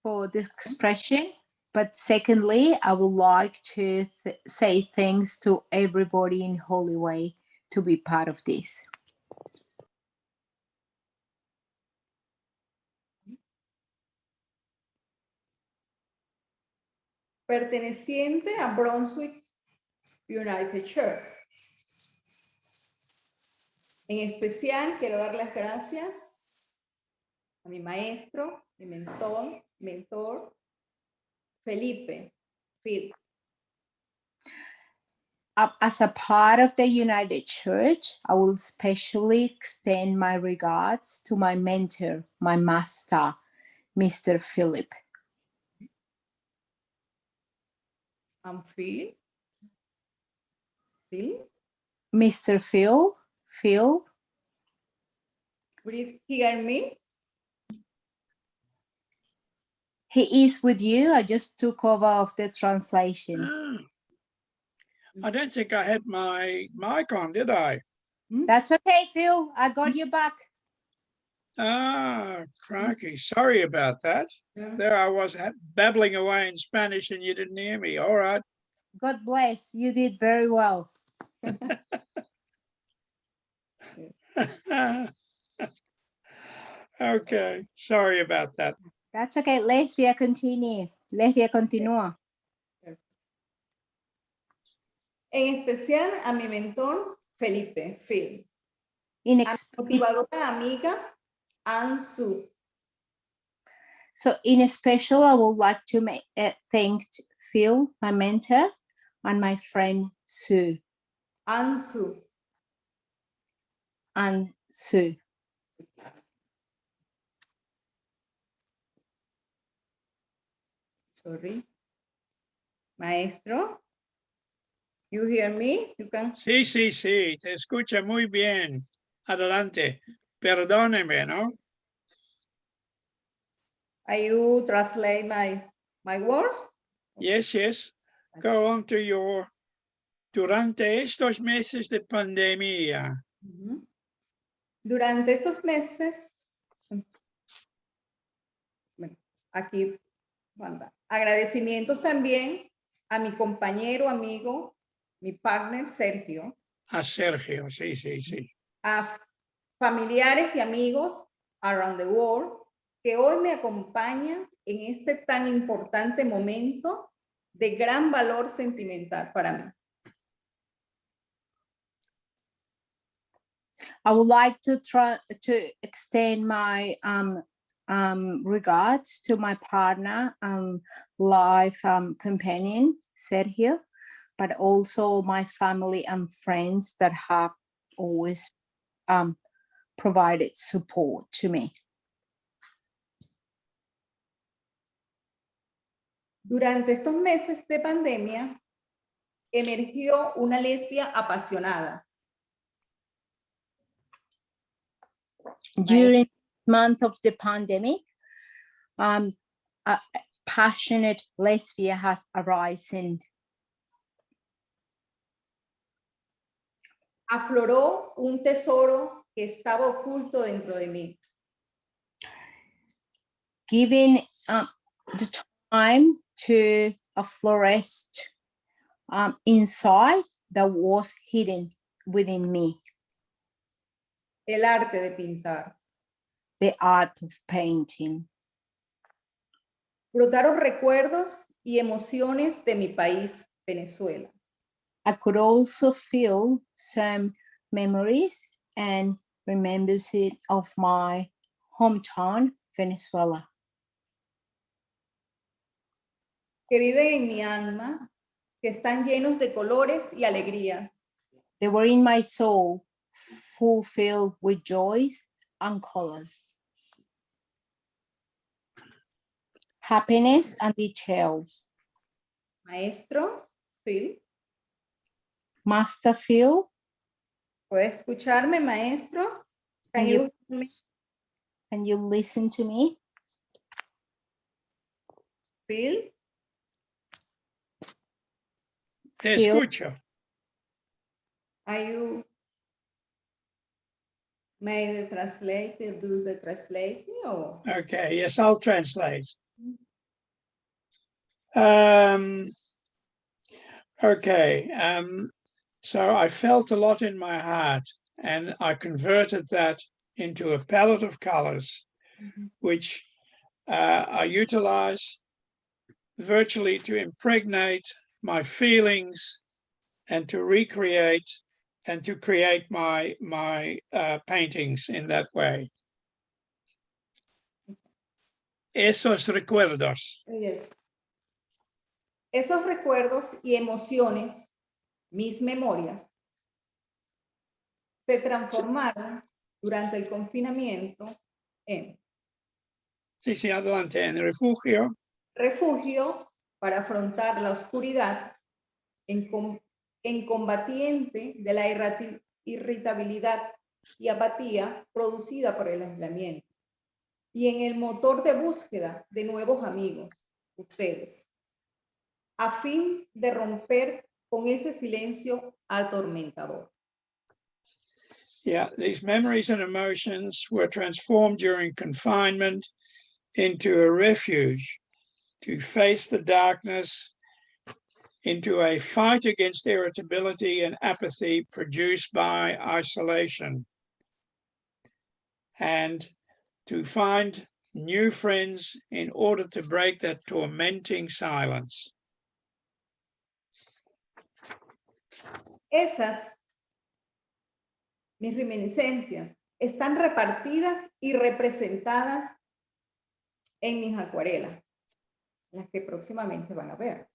for this expression. But secondly, I would like to say thanks to everybody in Holy Way to be part of this. Perteneciente a Brunswick United Church. En especial, quiero dar las gracias a mi maestro, mi mentor, Felipe, Phil. As a part of the United Church, I will especially extend my regards to my mentor, my master, Mr. Philip. And Phil? Phil? Mr. Phil? Phil? Please hear me. He is with you. I just took over of the translation. I don't think I had my mic on, did I? That's okay, Phil. I got you back. Ah, crikey. Sorry about that. Yeah. There I was babbling away in Spanish and you didn't hear me. All right. God bless. You did very well. Okay, sorry about that. That's okay. Lesbia continue. Lesbia continúa. En especial a mi mentor, Felipe, Phil. In A mi motivadora amiga, Ansu. So in special, I would like to thank Phil, my mentor, and my friend Sue. Ansu. And Sue. Sorry. Maestro, you hear me? You can... Sí, sí, sí, te escucha muy bien. Adelante. Perdóneme, ¿no? Are you translate my words? Yes, yes. Go on to your... Durante estos meses de pandemia. Durante estos meses, bueno, aquí manda. Agradecimientos también a mi compañero, amigo, mi partner Sergio. A Sergio, sí, sí, sí. A familiares y amigos around the world que hoy me acompañan en este tan importante momento de gran valor sentimental para mí. I would like to extend my regards to my partner, life companion, Sergio, but also my family and friends that have always provided support to me. Durante estos meses de pandemia, emergió una lesbia apasionada. During the month of the pandemic, a passionate lesbia has arisen. Afloró un tesoro que estaba oculto dentro de mí. Giving the time to a florist inside that was hidden within me. El arte de pintar. The art of painting. Brotaron recuerdos y emociones de mi país, Venezuela. I could also feel some memories and remembrances of my hometown, Venezuela. Que viven en mi alma, que están llenos de colores y alegrías. They were in my soul, fulfilled with joys and colors. Happiness and details. Maestro, Phil. Master Phil. ¿Puede escucharme, maestro? Can you listen to me? Phil. Te escucho. Are you may the translate, do the translation or? Okay, yes, I'll translate. So I felt a lot in my heart and I converted that into a palette of colors, which I utilize virtually to impregnate my feelings and to recreate and to create my paintings in that way. Esos recuerdos. Yes. Esos recuerdos y emociones, mis memorias, se transformaron durante el confinamiento en Sí, sí, adelante, en refugio. Refugio para afrontar la oscuridad, en combatiente de la irritabilidad y apatía producida por el aislamiento, y en el motor de búsqueda de nuevos amigos, ustedes, a fin de romper con ese silencio atormentador. Yeah, these memories and emotions were transformed during confinement into a refuge to face the darkness, into a fight against irritability and apathy produced by isolation, and to find new friends in order to break that tormenting silence. Esas, mis reminiscencias, están repartidas y representadas en mis acuarelas, las que próximamente van a ver.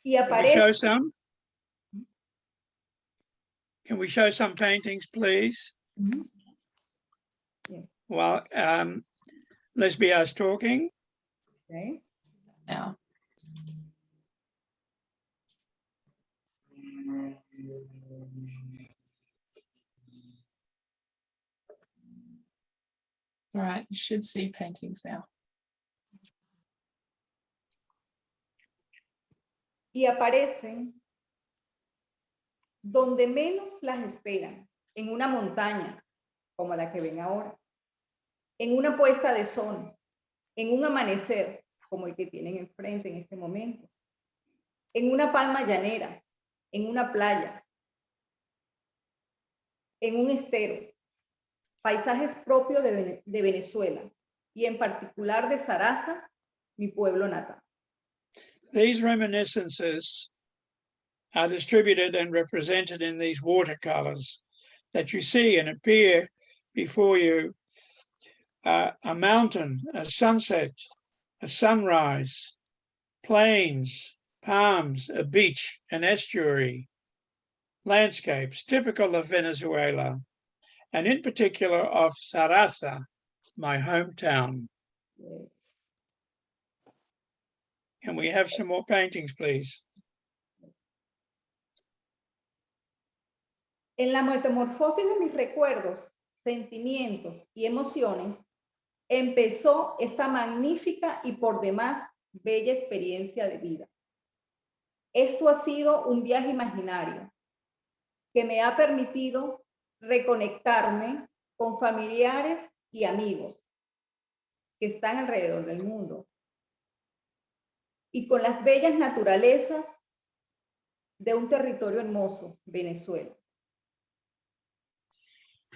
Y Can we show aparece, some? Can we show some paintings, please? Yeah. While Lesbia is talking. Okay. Now. All right, you should see paintings now. Y aparecen donde menos las esperan, en una montaña como la que ven ahora, en una puesta de sol, en un amanecer como el que tienen enfrente en este momento, en una palma llanera, en una playa, en un estero, paisajes propios de Venezuela y en particular de Sarasa, mi pueblo natal. These reminiscences are distributed and represented in these watercolors that you see and appear before you. A mountain, a sunset, a sunrise, plains, palms, a beach, an estuary, landscapes typical of Venezuela, and in particular of Sarasa, my hometown. Yes. Can we have some more paintings, please? En la metamorfosis de mis recuerdos, sentimientos y emociones, empezó esta magnífica y por demás bella experiencia de vida. Esto ha sido un viaje imaginario que me ha permitido reconectarme con familiares y amigos que están alrededor del mundo y con las bellas naturalezas de un territorio hermoso, Venezuela.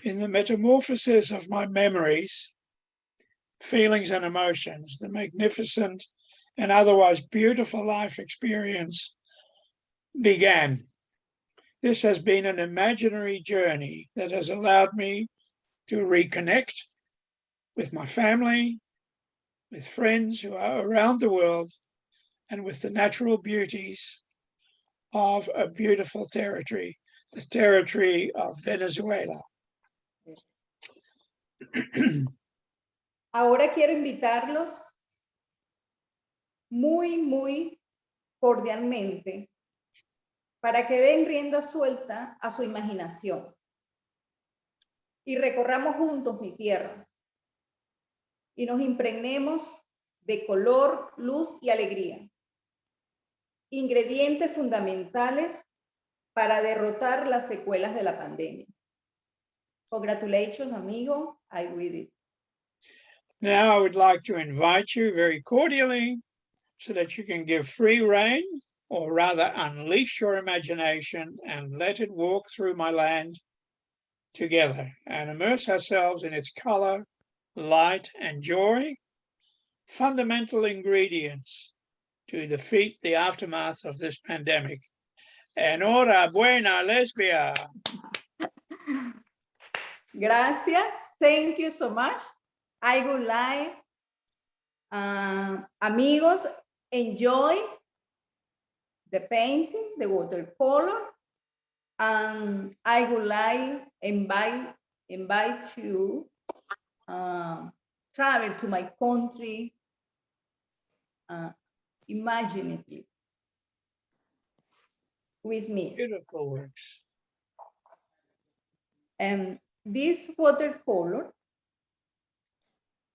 In the metamorphosis of my memories, feelings and emotions, the magnificent and otherwise beautiful life experience began. This has been an imaginary journey that has allowed me to reconnect with my family, with friends who are around the world, and with the natural beauties of a beautiful territory, the territory of Venezuela. Ahora quiero invitarlos muy cordialmente para que den rienda suelta a su imaginación y recorramos juntos mi tierra y nos impregnemos de color, luz y alegría, ingredientes fundamentales para derrotar las secuelas de la pandemia. Congratulations, amigo. I read it. Now I would like to invite you very cordially so that you can give free rein, or rather unleash your imagination and let it walk through my land together and immerse ourselves in its color, light, and joy, fundamental ingredients to defeat the aftermath of this pandemic. Enhorabuena, Lesbia. Gracias. Thank you so much. I would like, amigos, enjoy the painting, the watercolor. And I would like invite you travel to my country imaginatively with me. Beautiful works. And this watercolor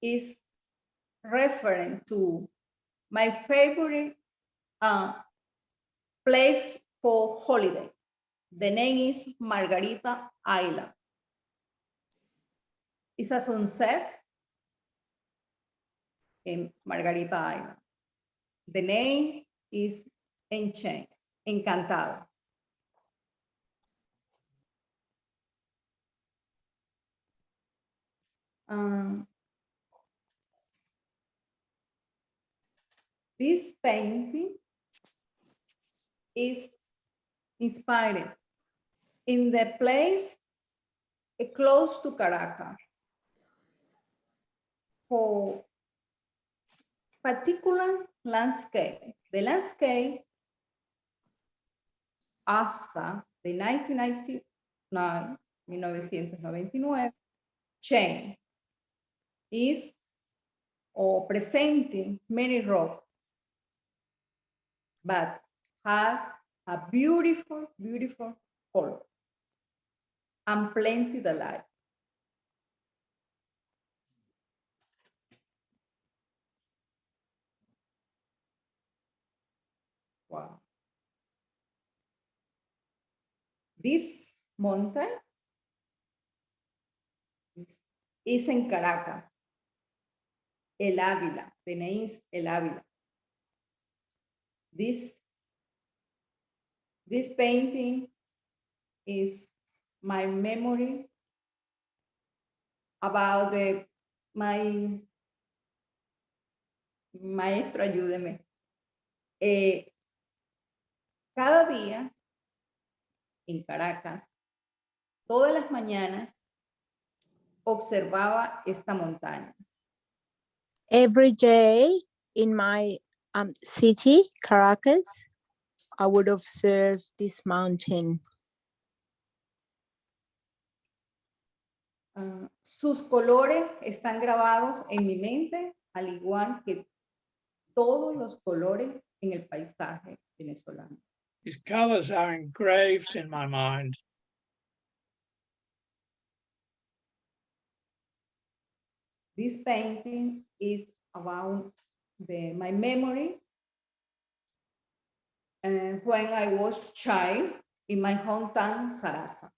is referring to my favorite place for holiday. The name is Margarita Island. It's a sunset in Margarita Island. The name is Encantada. This painting is inspired in the place close to Caracas for particular landscape. The landscape hasta the 1999 change is or presenting many rocks, but had a beautiful, beautiful color and plenty of light. Wow. This mountain is in Caracas, El Ávila, the name is El Ávila. This painting is my memory about my maestro, ayúdeme. Cada día en Caracas, todas las mañanas, observaba esta montaña. Every day in my city, Caracas, I would observe this mountain. Sus colores están grabados en mi mente, al igual que todos los colores en el paisaje venezolano. These colors are engraved in my mind. This painting is about my memory when I was child in my hometown, Sarasa.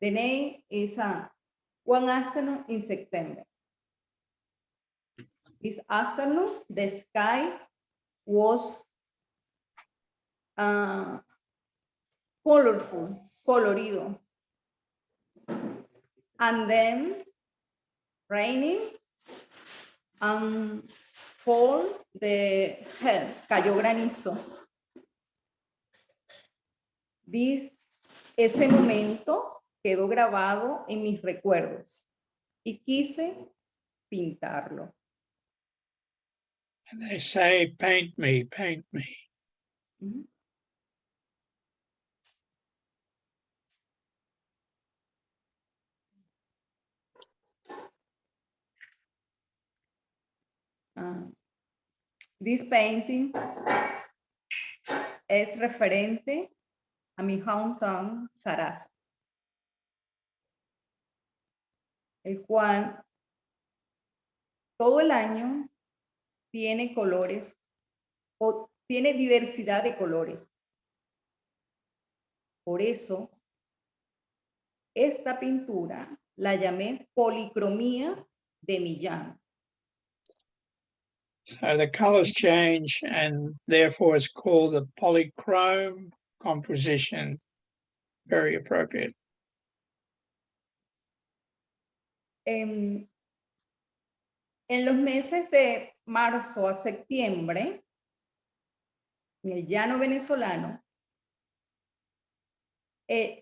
The name is One Afternoon in September. This afternoon, the sky was colorful, colorido. And then raining and fall the hell, cayó granizo. Ese momento quedó grabado en mis recuerdos y quise pintarlo. And they say, paint me, paint me. Mm-hmm. This painting es referente a mi hometown, Sarasa, el cual todo el año tiene colores o tiene diversidad de colores. Por eso, esta pintura la llamé policromía de Millán. So the colors change and therefore it's called a polychrome composition. Very appropriate. En los meses de marzo a septiembre, en el llano venezolano,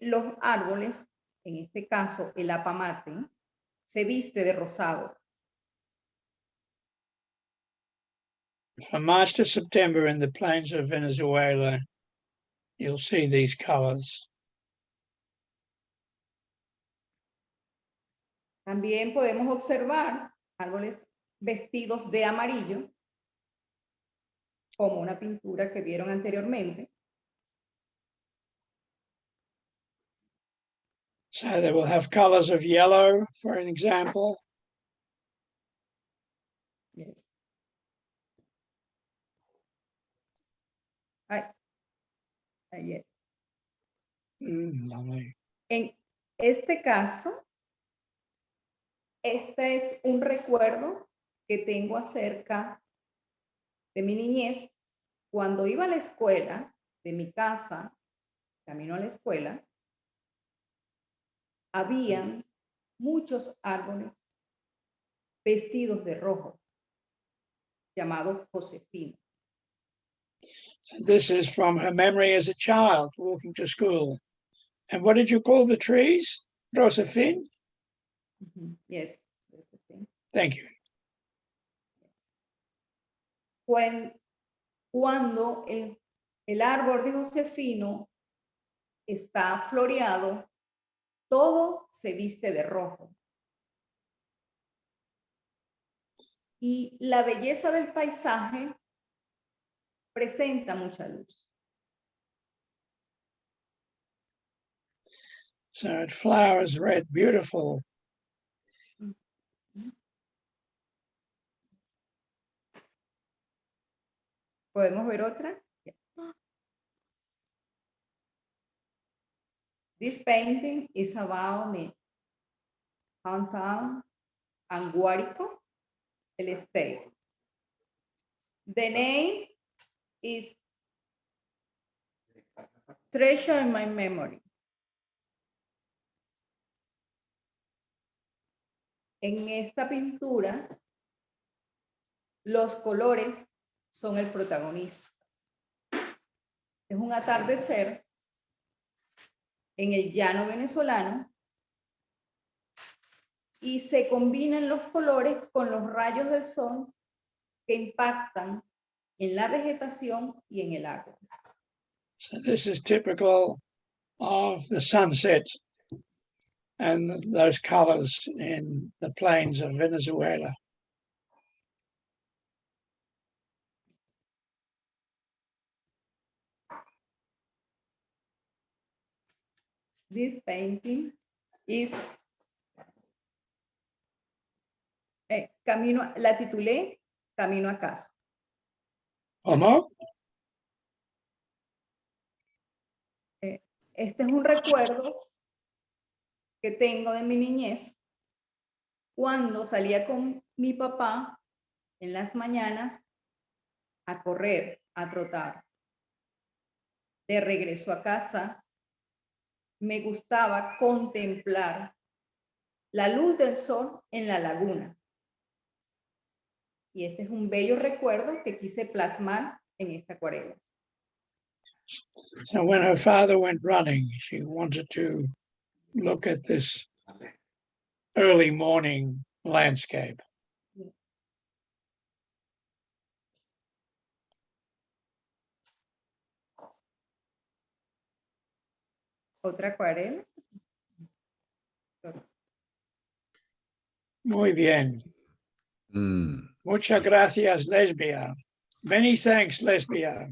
los árboles, en este caso el apamate, se viste de rosado. From March to September in the plains of Venezuela, you'll see these colors. También podemos observar árboles vestidos de amarillo, como una pintura que vieron anteriormente. So they will have colors of yellow, for an example. Yes. Yes. Lovely. En este caso, este es un recuerdo que tengo acerca de mi niñez. Cuando iba a la escuela, de mi casa, camino a la escuela, habían muchos árboles vestidos de rojo. llamado Josefino. This is from her memory as a child walking to school. And what did you call the trees? Josephine? Yes, Josefino. Thank you. Cuando el árbol de Josefino está floreado, todo se viste de rojo. Y la belleza del paisaje presenta mucha luz. So it flowers red, beautiful. ¿Podemos ver otra? This painting is about me. Hometown and Guárico, el state. The name is Treasure in My Memory. En esta pintura, los colores son el protagonista. Es un atardecer en el llano venezolano y se combinan los colores con los rayos del sol que impactan en la vegetación y en el agua. So this is typical of the sunset and those colors in the plains of Venezuela. This painting is la titulé Camino a casa. ¿Cómo? Este es un recuerdo que tengo de mi niñez cuando salía con mi papá en las mañanas a correr, a trotar. De regreso a casa, me gustaba contemplar la luz del sol en la laguna. Y este es un bello recuerdo que quise plasmar en esta acuarela. So when her father went running, she wanted to look at this early morning landscape. Otra acuarela. Muy bien. Muchas gracias, Lesbia. Many thanks, Lesbia.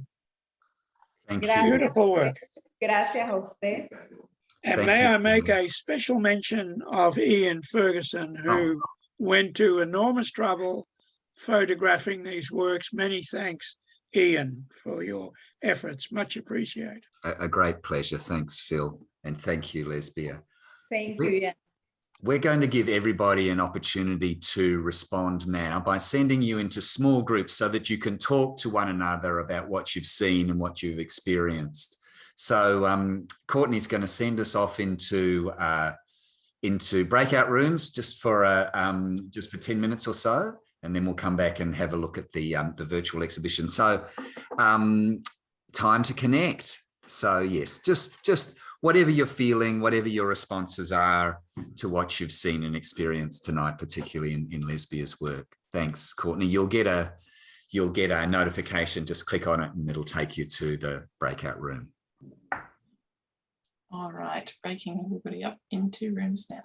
Thank Gracias. you. Beautiful work. Gracias a usted. And Thank may you. I make a special mention of Ian Ferguson, who went to enormous trouble photographing these works. Many thanks, Ian, for your efforts. Much appreciated. A great pleasure. Thanks, Phil. And thank you, Lesbia. Thank you. Yeah. We're going to give everybody an opportunity to respond now by sending you into small groups so that you can talk to one another about what you've seen and what you've experienced. So Courtney's going to send us off into breakout rooms just for 10 minutes or so, and then we'll come back and have a look at the virtual exhibition. So time to connect. So yes, just whatever you're feeling, whatever your responses are to what you've seen and experienced tonight, particularly in Lesbia's work. Thanks, Courtney. You'll get a notification. Just click on it and it'll take you to the breakout room. All right, breaking everybody up into rooms now.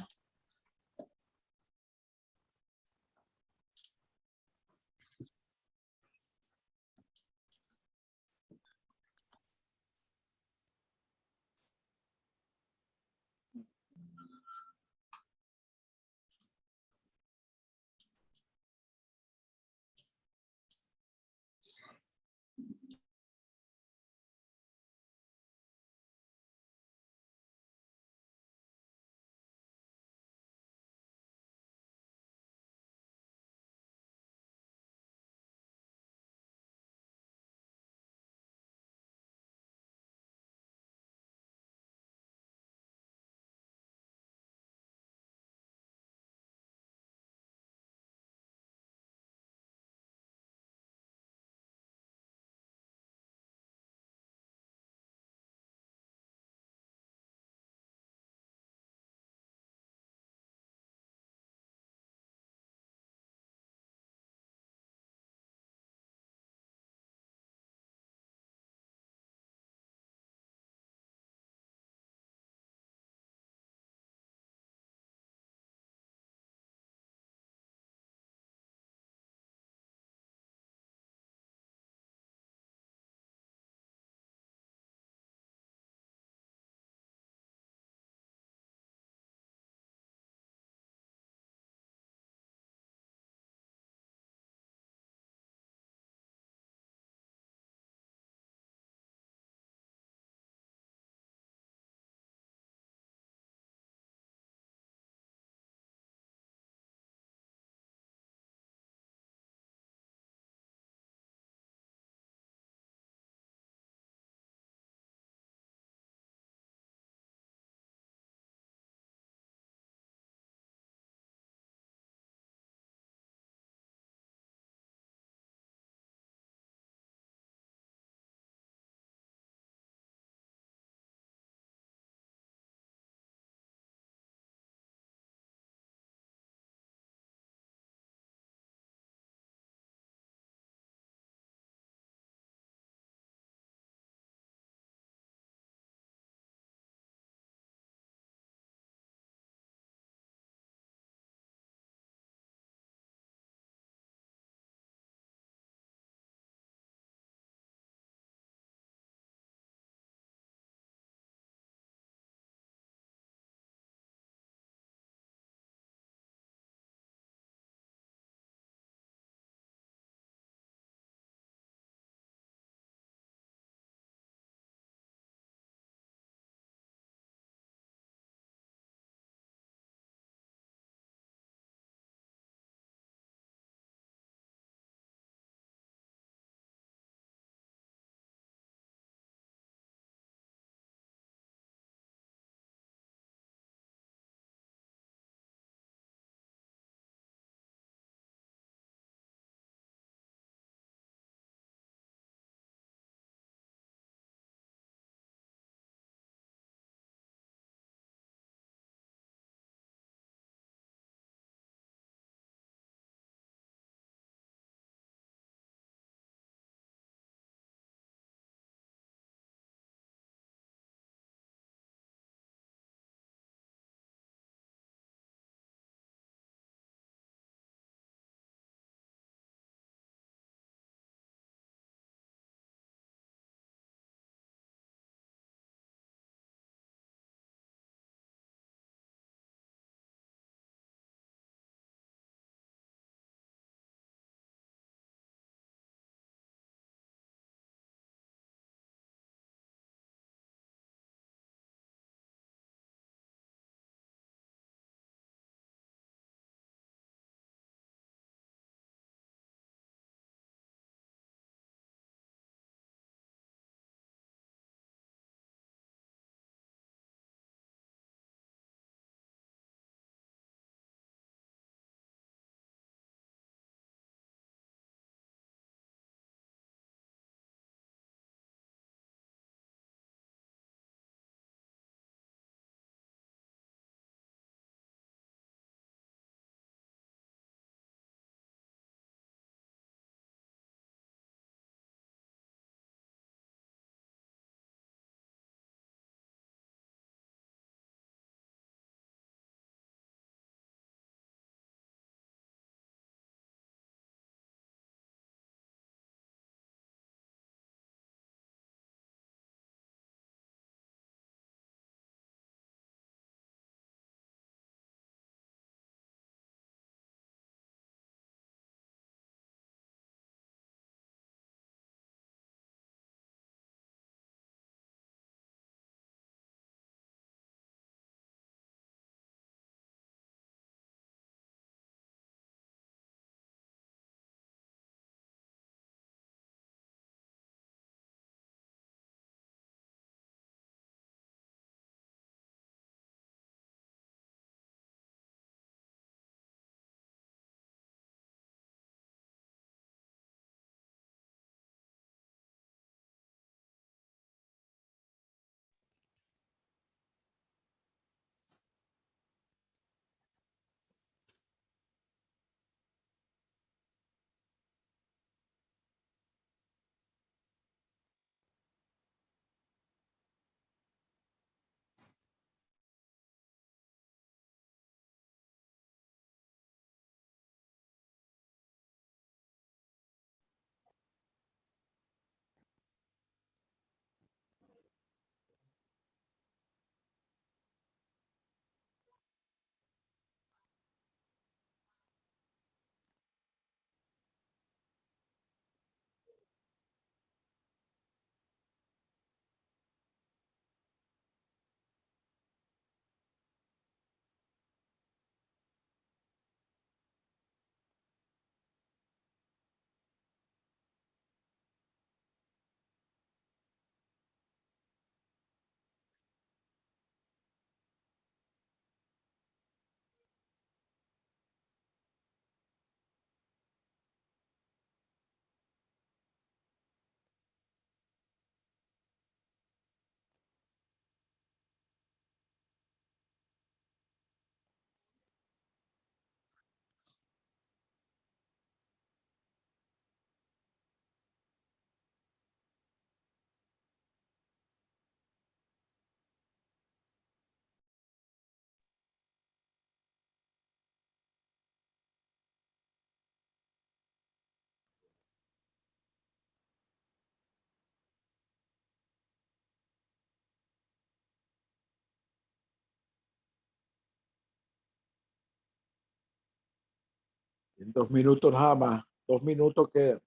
En 2 minutos nada más. 2 minutos quedan.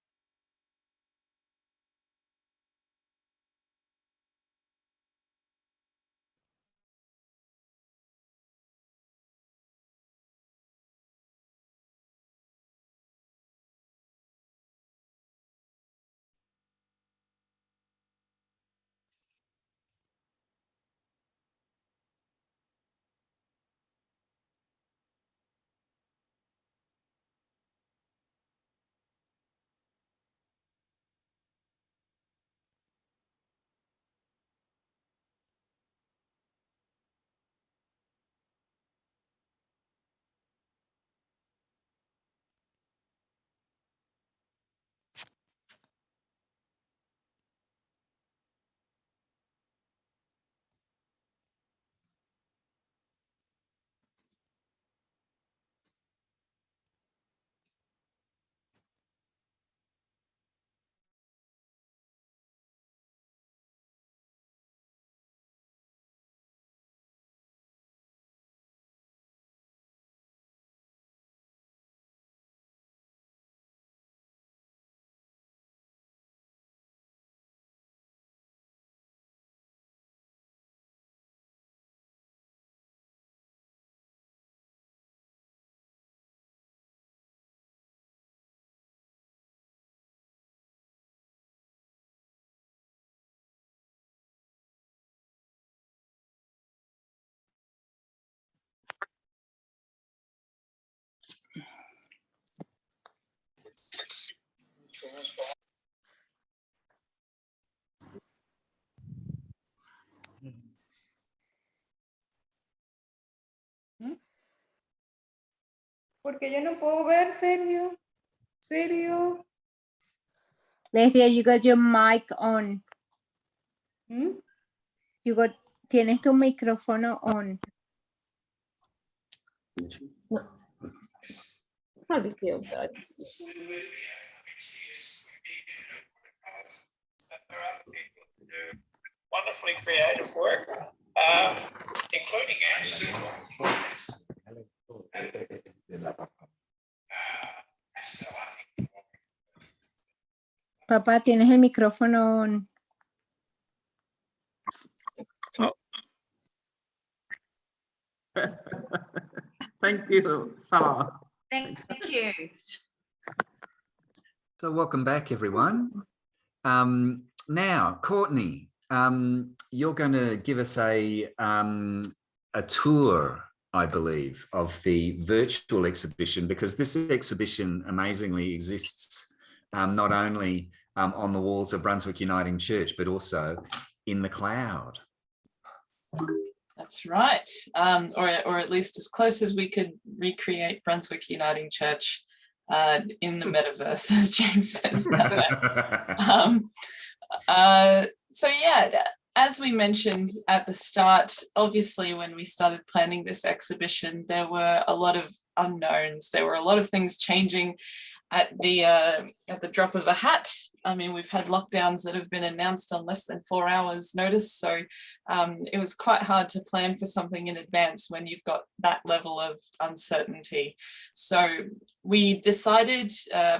Porque yo no puedo ver, Sergio. Sergio. Leslie, you got your mic on. ¿Mm? Tienes tu micrófono on. Wonderfully creative work, including Papá, tienes el micrófono on. Thank you, Sarah. Thank you. So welcome back, everyone. Now, Courtney, you're going to give us a tour, I believe, of the virtual exhibition, because this exhibition amazingly exists not only on the walls of Brunswick Uniting Church, but also in the cloud. That's right. Or at least as close as we could recreate Brunswick Uniting Church in the metaverse, as James says that way. So yeah, as we mentioned at the start, obviously when we started planning this exhibition, there were a lot of unknowns. There were a lot of things changing at the drop of a hat. I mean, we've had lockdowns that have been announced on less than 4 hours notice. So it was quite hard to plan for something in advance when you've got that level of uncertainty. So we decided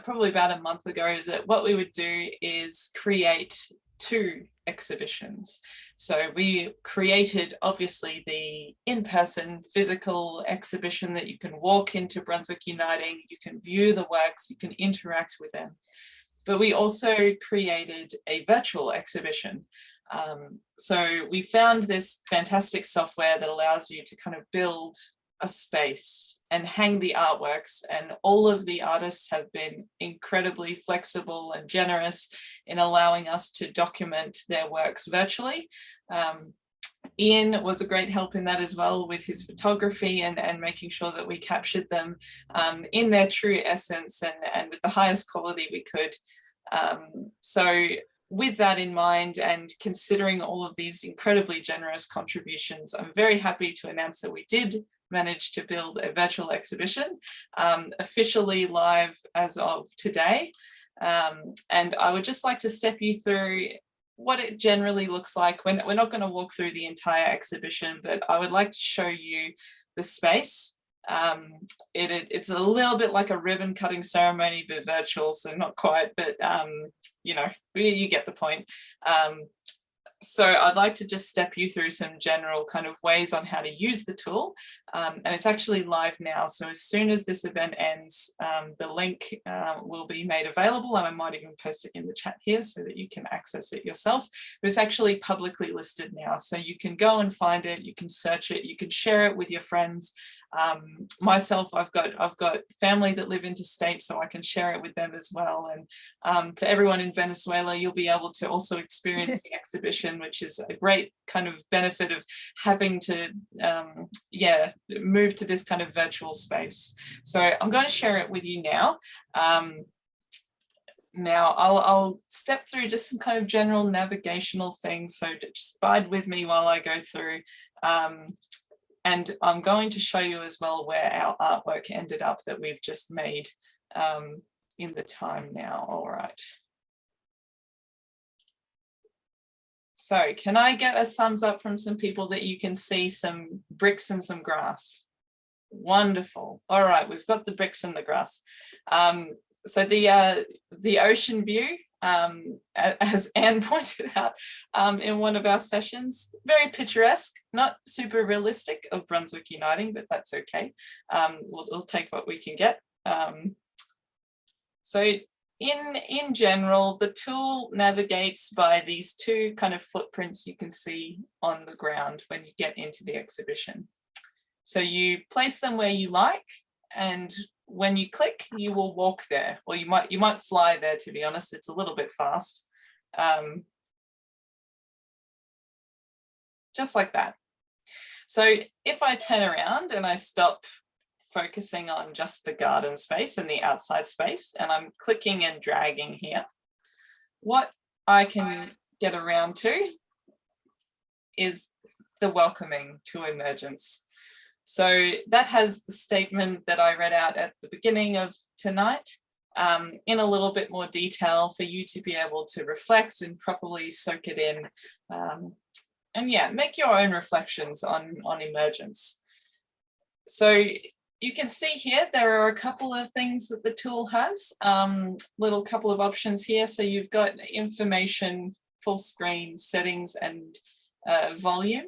probably about a month ago that what we would do is create 2 exhibitions. So we created obviously the in-person physical exhibition that you can walk into Brunswick Uniting, you can view the works, you can interact with them. But we also created a virtual exhibition. So we found this fantastic software that allows you to kind of build a space and hang the artworks, and all of the artists have been incredibly flexible and generous in allowing us to document their works virtually. Ian was a great help in that as well, with his photography and making sure that we captured them in their true essence and with the highest quality we could. So with that in mind, and considering all of these incredibly generous contributions, I'm very happy to announce that we did manage to build a virtual exhibition, officially live as of today. And I would just like to step you through what it generally looks like. We're not going to walk through the entire exhibition, but I would like to show you the space It's a little bit like a ribbon cutting ceremony, but virtual, so not quite, but you know, you get the point. So I'd like to just step you through some general kind of ways on how to use the tool. And it's actually live now. So as soon as this event ends, the link will be made available, and I might even post it in the chat here so that you can access it yourself. But it's actually publicly listed now. So you can go and find it, you can search it, you can share it with your friends. Myself, I've got family that live interstate, so I can share it with them as well. And for everyone in Venezuela, you'll be able to also experience the exhibition, which is a great kind of benefit of having to move to this kind of virtual space. So I'm going to share it with you now. Now I'll step through just some kind of general navigational things, so just bide with me while I go through. And I'm going to show you as well where our artwork ended up that we've just made in the time now. All right. So can I get a thumbs up from some people that you can see some bricks and some grass? Wonderful. All right, we've got the bricks and the grass. So the ocean view, as Anne pointed out in one of our sessions, very picturesque, not super realistic of Brunswick uniting, but that's okay. We'll take what we can get. So in general, the tool navigates by these two kind of footprints you can see on the ground when you get into the exhibition. So you place them where you like, and when you click, you will walk there, or you might fly there, to be honest. It's a little bit fast. Just like that. So if I turn around and I stop focusing on just the garden space and the outside space, and I'm clicking and dragging here, what I can get around to is the welcoming to Emergence. So that has the statement that I read out at the beginning of tonight in a little bit more detail for you to be able to reflect and properly soak it in. And yeah, make your own reflections on Emergence. So you can see here, there are a couple of things that the tool has, little couple of options here. So you've got information, full screen, settings, and volume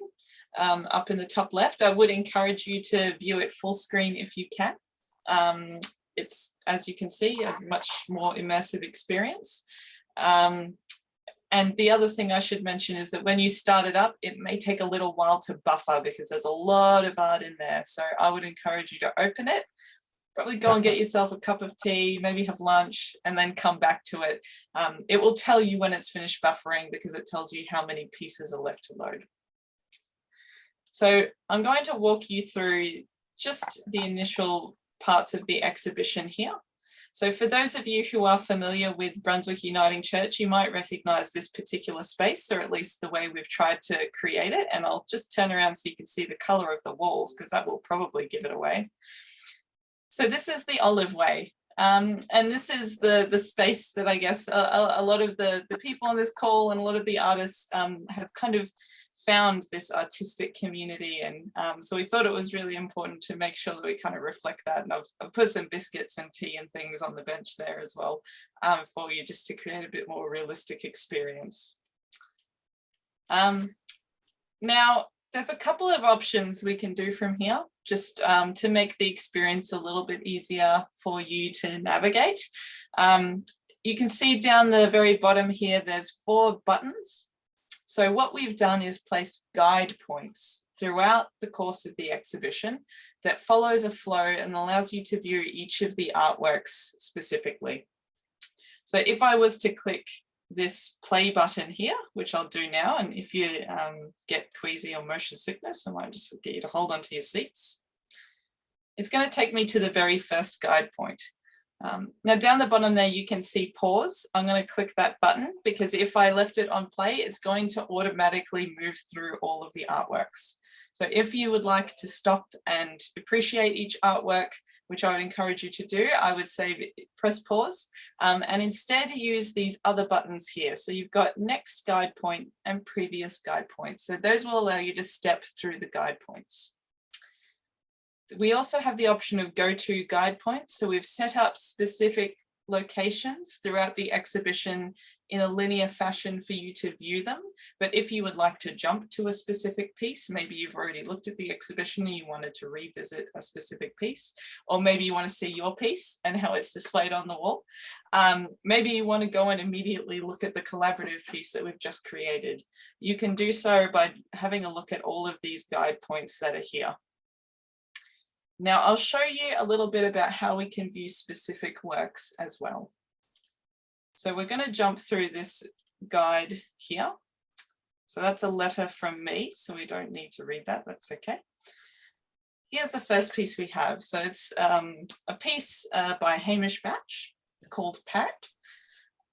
up in the top left. I would encourage you to view it full screen if you can. It's, as you can see, a much more immersive experience. And the other thing I should mention is that when you start it up, it may take a little while to buffer because there's a lot of art in there. So I would encourage you to open it, probably go and get yourself a cup of tea, maybe have lunch, and then come back to it. It will tell you when it's finished buffering because it tells you how many pieces are left to load. So I'm going to walk you through just the initial parts of the exhibition here. So for those of you who are familiar with Brunswick Uniting Church, you might recognize this particular space, or at least the way we've tried to create it. And I'll just turn around so you can see the color of the walls, because that will probably give it away. So this is the Olive Way. And this is the space that I guess a lot of the people on this call and a lot of the artists have kind of found this artistic community. And so we thought it was really important to make sure that we kind of reflect that. And I've put some biscuits and tea and things on the bench there as well for you, just to create a bit more realistic experience. Now, there's a couple of options we can do from here, just to make the experience a little bit easier for you to navigate. You can see down the very bottom here, there's 4 buttons. So what we've done is placed guide points throughout the course of the exhibition that follows a flow and allows you to view each of the artworks specifically. So if I was to click this play button here, which I'll do now, and if you get queasy or motion sickness, I might just get you to hold onto your seats. It's going to take me to the very first guide point. Now down the bottom there, you can see pause. I'm going to click that button because if I left it on play, it's going to automatically move through all of the artworks. So if you would like to stop and appreciate each artwork, which I would encourage you to do, I would say press pause and instead use these other buttons here. So you've got next guide point and previous guide points. So those will allow you to step through the guide points. We also have the option of go-to guide points. So we've set up specific locations throughout the exhibition in a linear fashion for you to view them. But if you would like to jump to a specific piece, maybe you've already looked at the exhibition and you wanted to revisit a specific piece, or maybe you want to see your piece and how it's displayed on the wall. Maybe you want to go and immediately look at the collaborative piece that we've just created. You can do so by having a look at all of these guide points that are here. Now I'll show you a little bit about how we can view specific works as well. So we're going to jump through this guide here. So that's a letter from me, so we don't need to read that, that's okay. Here's the first piece we have. So it's a piece by Hamish Batch called Parrot.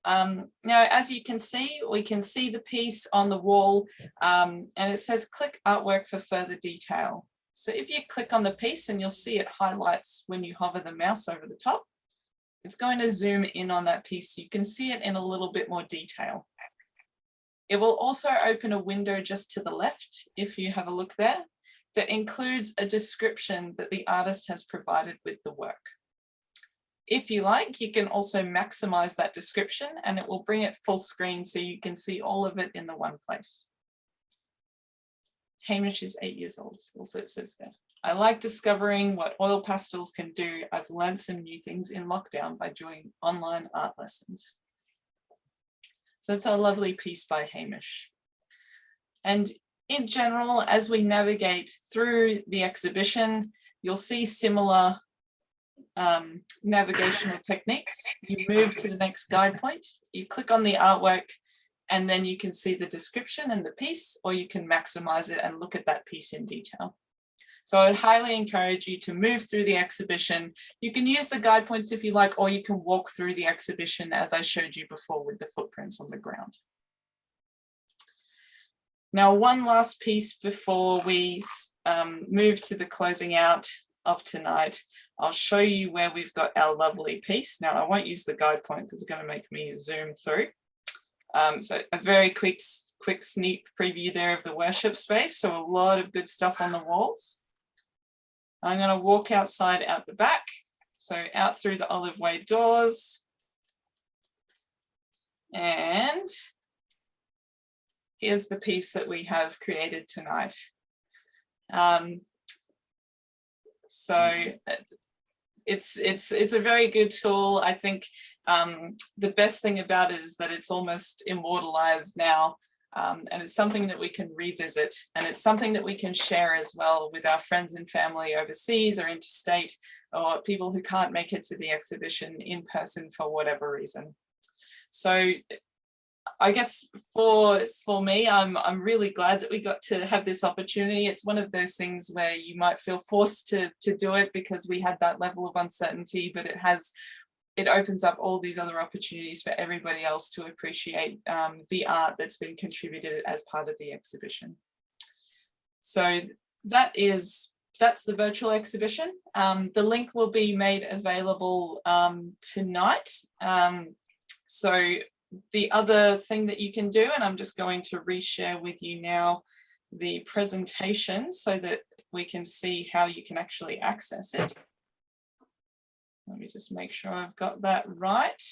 Now, as you can see, we can see the piece on the wall and it says click artwork for further detail. So if you click on the piece, and you'll see it highlights when you hover the mouse over the top, it's going to zoom in on that piece so you can see it in a little bit more detail. It will also open a window just to the left, if you have a look there, that includes a description that the artist has provided with the work. If you like, you can also maximize that description and it will bring it full screen so you can see all of it in the one place. Hamish is 8 years old, also it says there. I like discovering what oil pastels can do. I've learned some new things in lockdown by doing online art lessons. So that's a lovely piece by Hamish. And in general, as we navigate through the exhibition, you'll see similar navigational techniques. You move to the next guide point, you click on the artwork, and then you can see the description and the piece, or you can maximize it and look at that piece in detail. So I would highly encourage you to move through the exhibition. You can use the guide points if you like, or you can walk through the exhibition as I showed you before with the footprints on the ground. Now, one last piece before we move to the closing out of tonight. I'll show you where we've got our lovely piece. Now, I won't use the guide point because it's going to make me zoom through. So a very quick sneak preview there of the worship space. So a lot of good stuff on the walls. I'm going to walk outside out the back. So out through the olive way doors. And here's the piece that we have created tonight. So it's a very good tool. I think the best thing about it is that it's almost immortalized now, and it's something that we can revisit, and it's something that we can share as well with our friends and family overseas or interstate, or people who can't make it to the exhibition in person for whatever reason. So I guess for me, I'm really glad that we got to have this opportunity. It's one of those things where you might feel forced to do it because we had that level of uncertainty, but it opens up all these other opportunities for everybody else to appreciate the art that's been contributed as part of the exhibition. So that's the virtual exhibition. The link will be made available tonight. So the other thing that you can do, and I'm just going to reshare with you now the presentation so that we can see how you can actually access it. Let me just make sure I've got that right.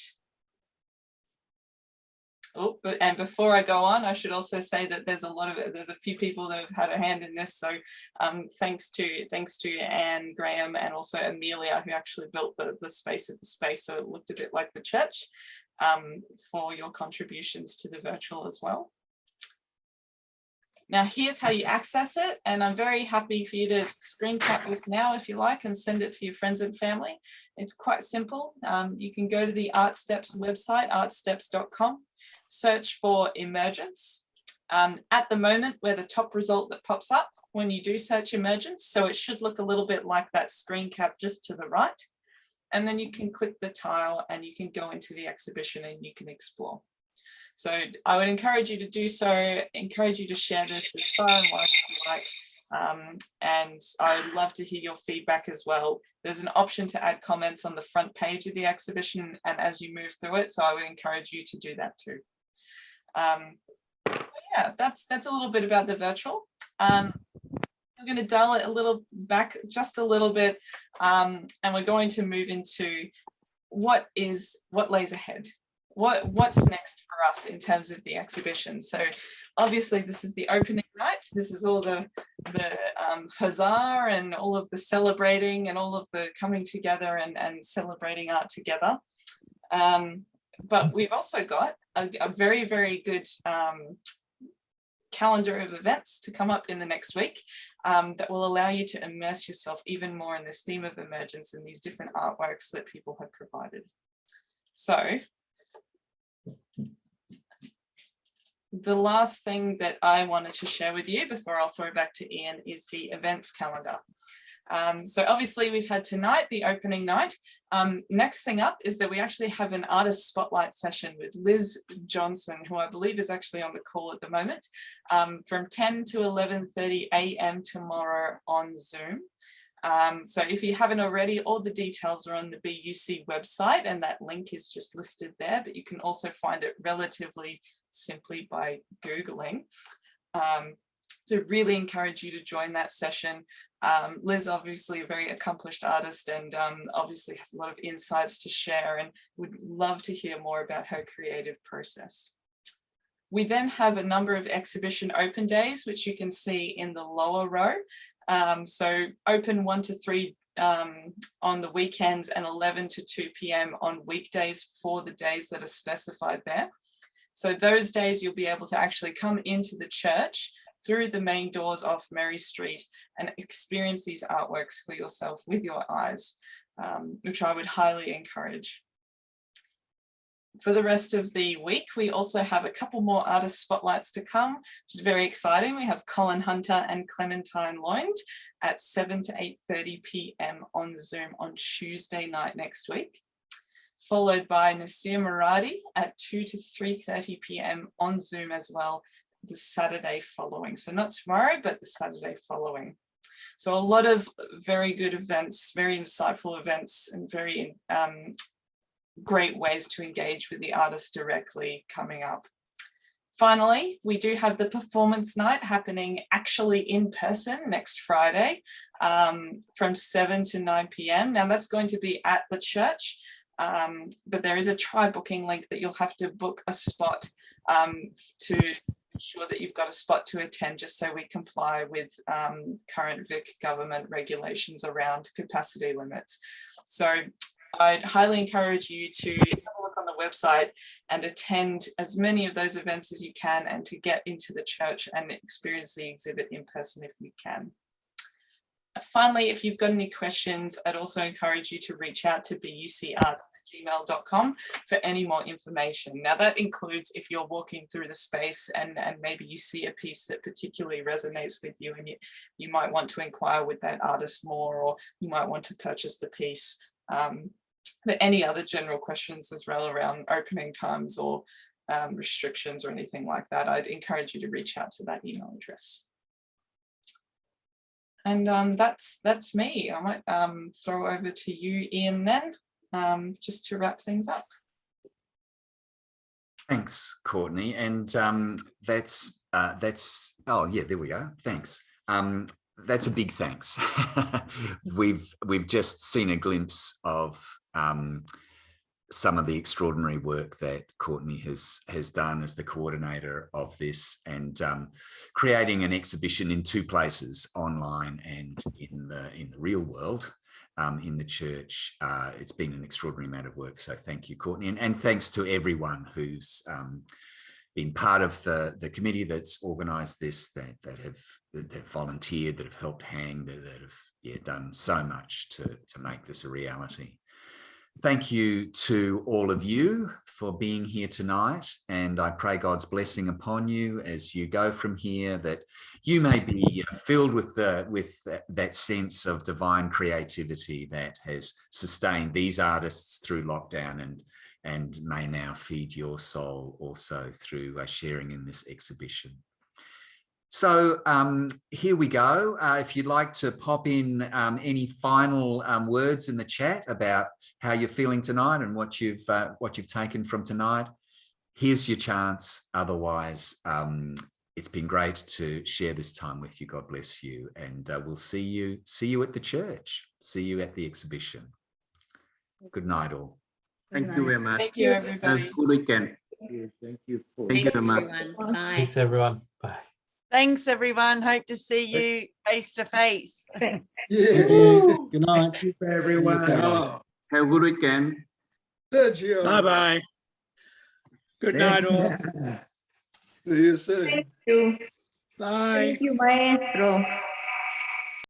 Oh, and before I go on, I should also say that there's a few people that have had a hand in this. So thanks to Anne, Graham, and also Amelia, who actually built the space of the space, so it looked a bit like the church, for your contributions to the virtual as well. Now here's how you access it, and I'm very happy for you to screen cap this now if you like and send it to your friends and family. It's quite simple. You can go to the ArtSteps website, artsteps.com, search for Emergence. At the moment, we're the top result that pops up when you do search Emergence, so it should look a little bit like that screen cap just to the right. And then you can click the tile and you can go into the exhibition and you can explore. So I would encourage you to do so, encourage you to share this as far and wide as you like. And I would love to hear your feedback as well. There's an option to add comments on the front page of the exhibition and as you move through it. So I would encourage you to do that too. Yeah, that's a little bit about the virtual. I'm We're going to dial it a little back, just a little bit, and we're going to move into what lays ahead. What's next for us in terms of the exhibition? So obviously this is the opening night. This is all the huzzah and all of the celebrating and all of the coming together and celebrating art together. But we've also got a very, very good calendar of events to come up in the next week that will allow you to immerse yourself even more in this theme of emergence and these different artworks that people have provided. So the last thing that I wanted to share with you before I'll throw back to Ian is the events calendar. So obviously we've had tonight, the opening night. Next thing up is that we actually have an artist spotlight session with Liz Johnson, who I believe is actually on the call at the moment, from 10 to 11:30 a.m. tomorrow on Zoom. So if you haven't already, all the details are on the BUC website and that link is just listed there, but you can also find it relatively simply by Googling. So really encourage you to join that session. Liz, obviously a very accomplished artist and obviously has a lot of insights to share and would love to hear more about her creative process. We then have a number of exhibition open days, which you can see in the lower row. So open 1 to 3 on the weekends and 11 to 2 p.m. on weekdays for the days that are specified there. So those days you'll be able to actually come into the church through the main doors off Mary Street and experience these artworks for yourself with your eyes, which I would highly encourage. For the rest of the week, we also have a couple more artist spotlights to come, which is very exciting. We have Colin Hunter and Clementine Loynd at 7 to 8:30 p.m. on Zoom on Tuesday night next week, followed by Nasir Muradi at 2 to 3:30 p.m. on Zoom as well, the Saturday following. So not tomorrow, but the Saturday following. So a lot of very good events, very insightful events, and very great ways to engage with the artist directly coming up. Finally, we do have the performance night happening actually in person next Friday from 7 to 9 p.m. Now that's going to be at the church, but there is a try booking link that you'll have to book a spot to ensure that you've got a spot to attend, just so we comply with current Vic government regulations around capacity limits. So I'd highly encourage you to have a look on the website and attend as many of those events as you can, and to get into the church and experience the exhibit in person if you can. Finally, if you've got any questions, I'd also encourage you to reach out to bucarts@gmail.com for any more information. Now that includes if you're walking through the space and maybe you see a piece that particularly resonates with you, and you might want to inquire with that artist more, or you might want to purchase the piece. But any other general questions as well around opening times or restrictions or anything like that, I'd encourage you to reach out to that email address. And that's me. I might throw over to you, Ian, then, just to wrap things up. Thanks, Courtney. And that's oh yeah, there we go. Thanks. That's a big thanks. We've just seen a glimpse of some of the extraordinary work that Courtney has done as the coordinator of this, and creating an exhibition in 2 places, online and in the real world, in the church. It's been an extraordinary amount of work. So thank you, Courtney, and thanks to everyone who's been part of the committee that's organised this, that have volunteered, that have helped hang, that have done so much to make this a reality. Thank you to all of you for being here tonight, and I pray God's blessing upon you as you go from here, that you may be filled with that sense of divine creativity that has sustained these artists through lockdown, and may now feed your soul also through sharing in this exhibition. So here we go. If you'd like to pop in any final words in the chat about how you're feeling tonight and what you've taken from tonight, here's your chance. Otherwise, it's been great to share this time with you. God bless you. And we'll see you at the church. See you at the exhibition. Good night, all. Thank you very much. Thank you, everybody. Have a good weekend. Thank you for Thank you very much. everyone. Bye. Thanks, everyone. Bye. Thanks, everyone. Hope to see you face to face. Thank you. Good night. Thank you for everyone. Saturday. Have a good weekend. Bye bye. Good night, all. See you soon. Thank you. Bye. Thank you, maestro.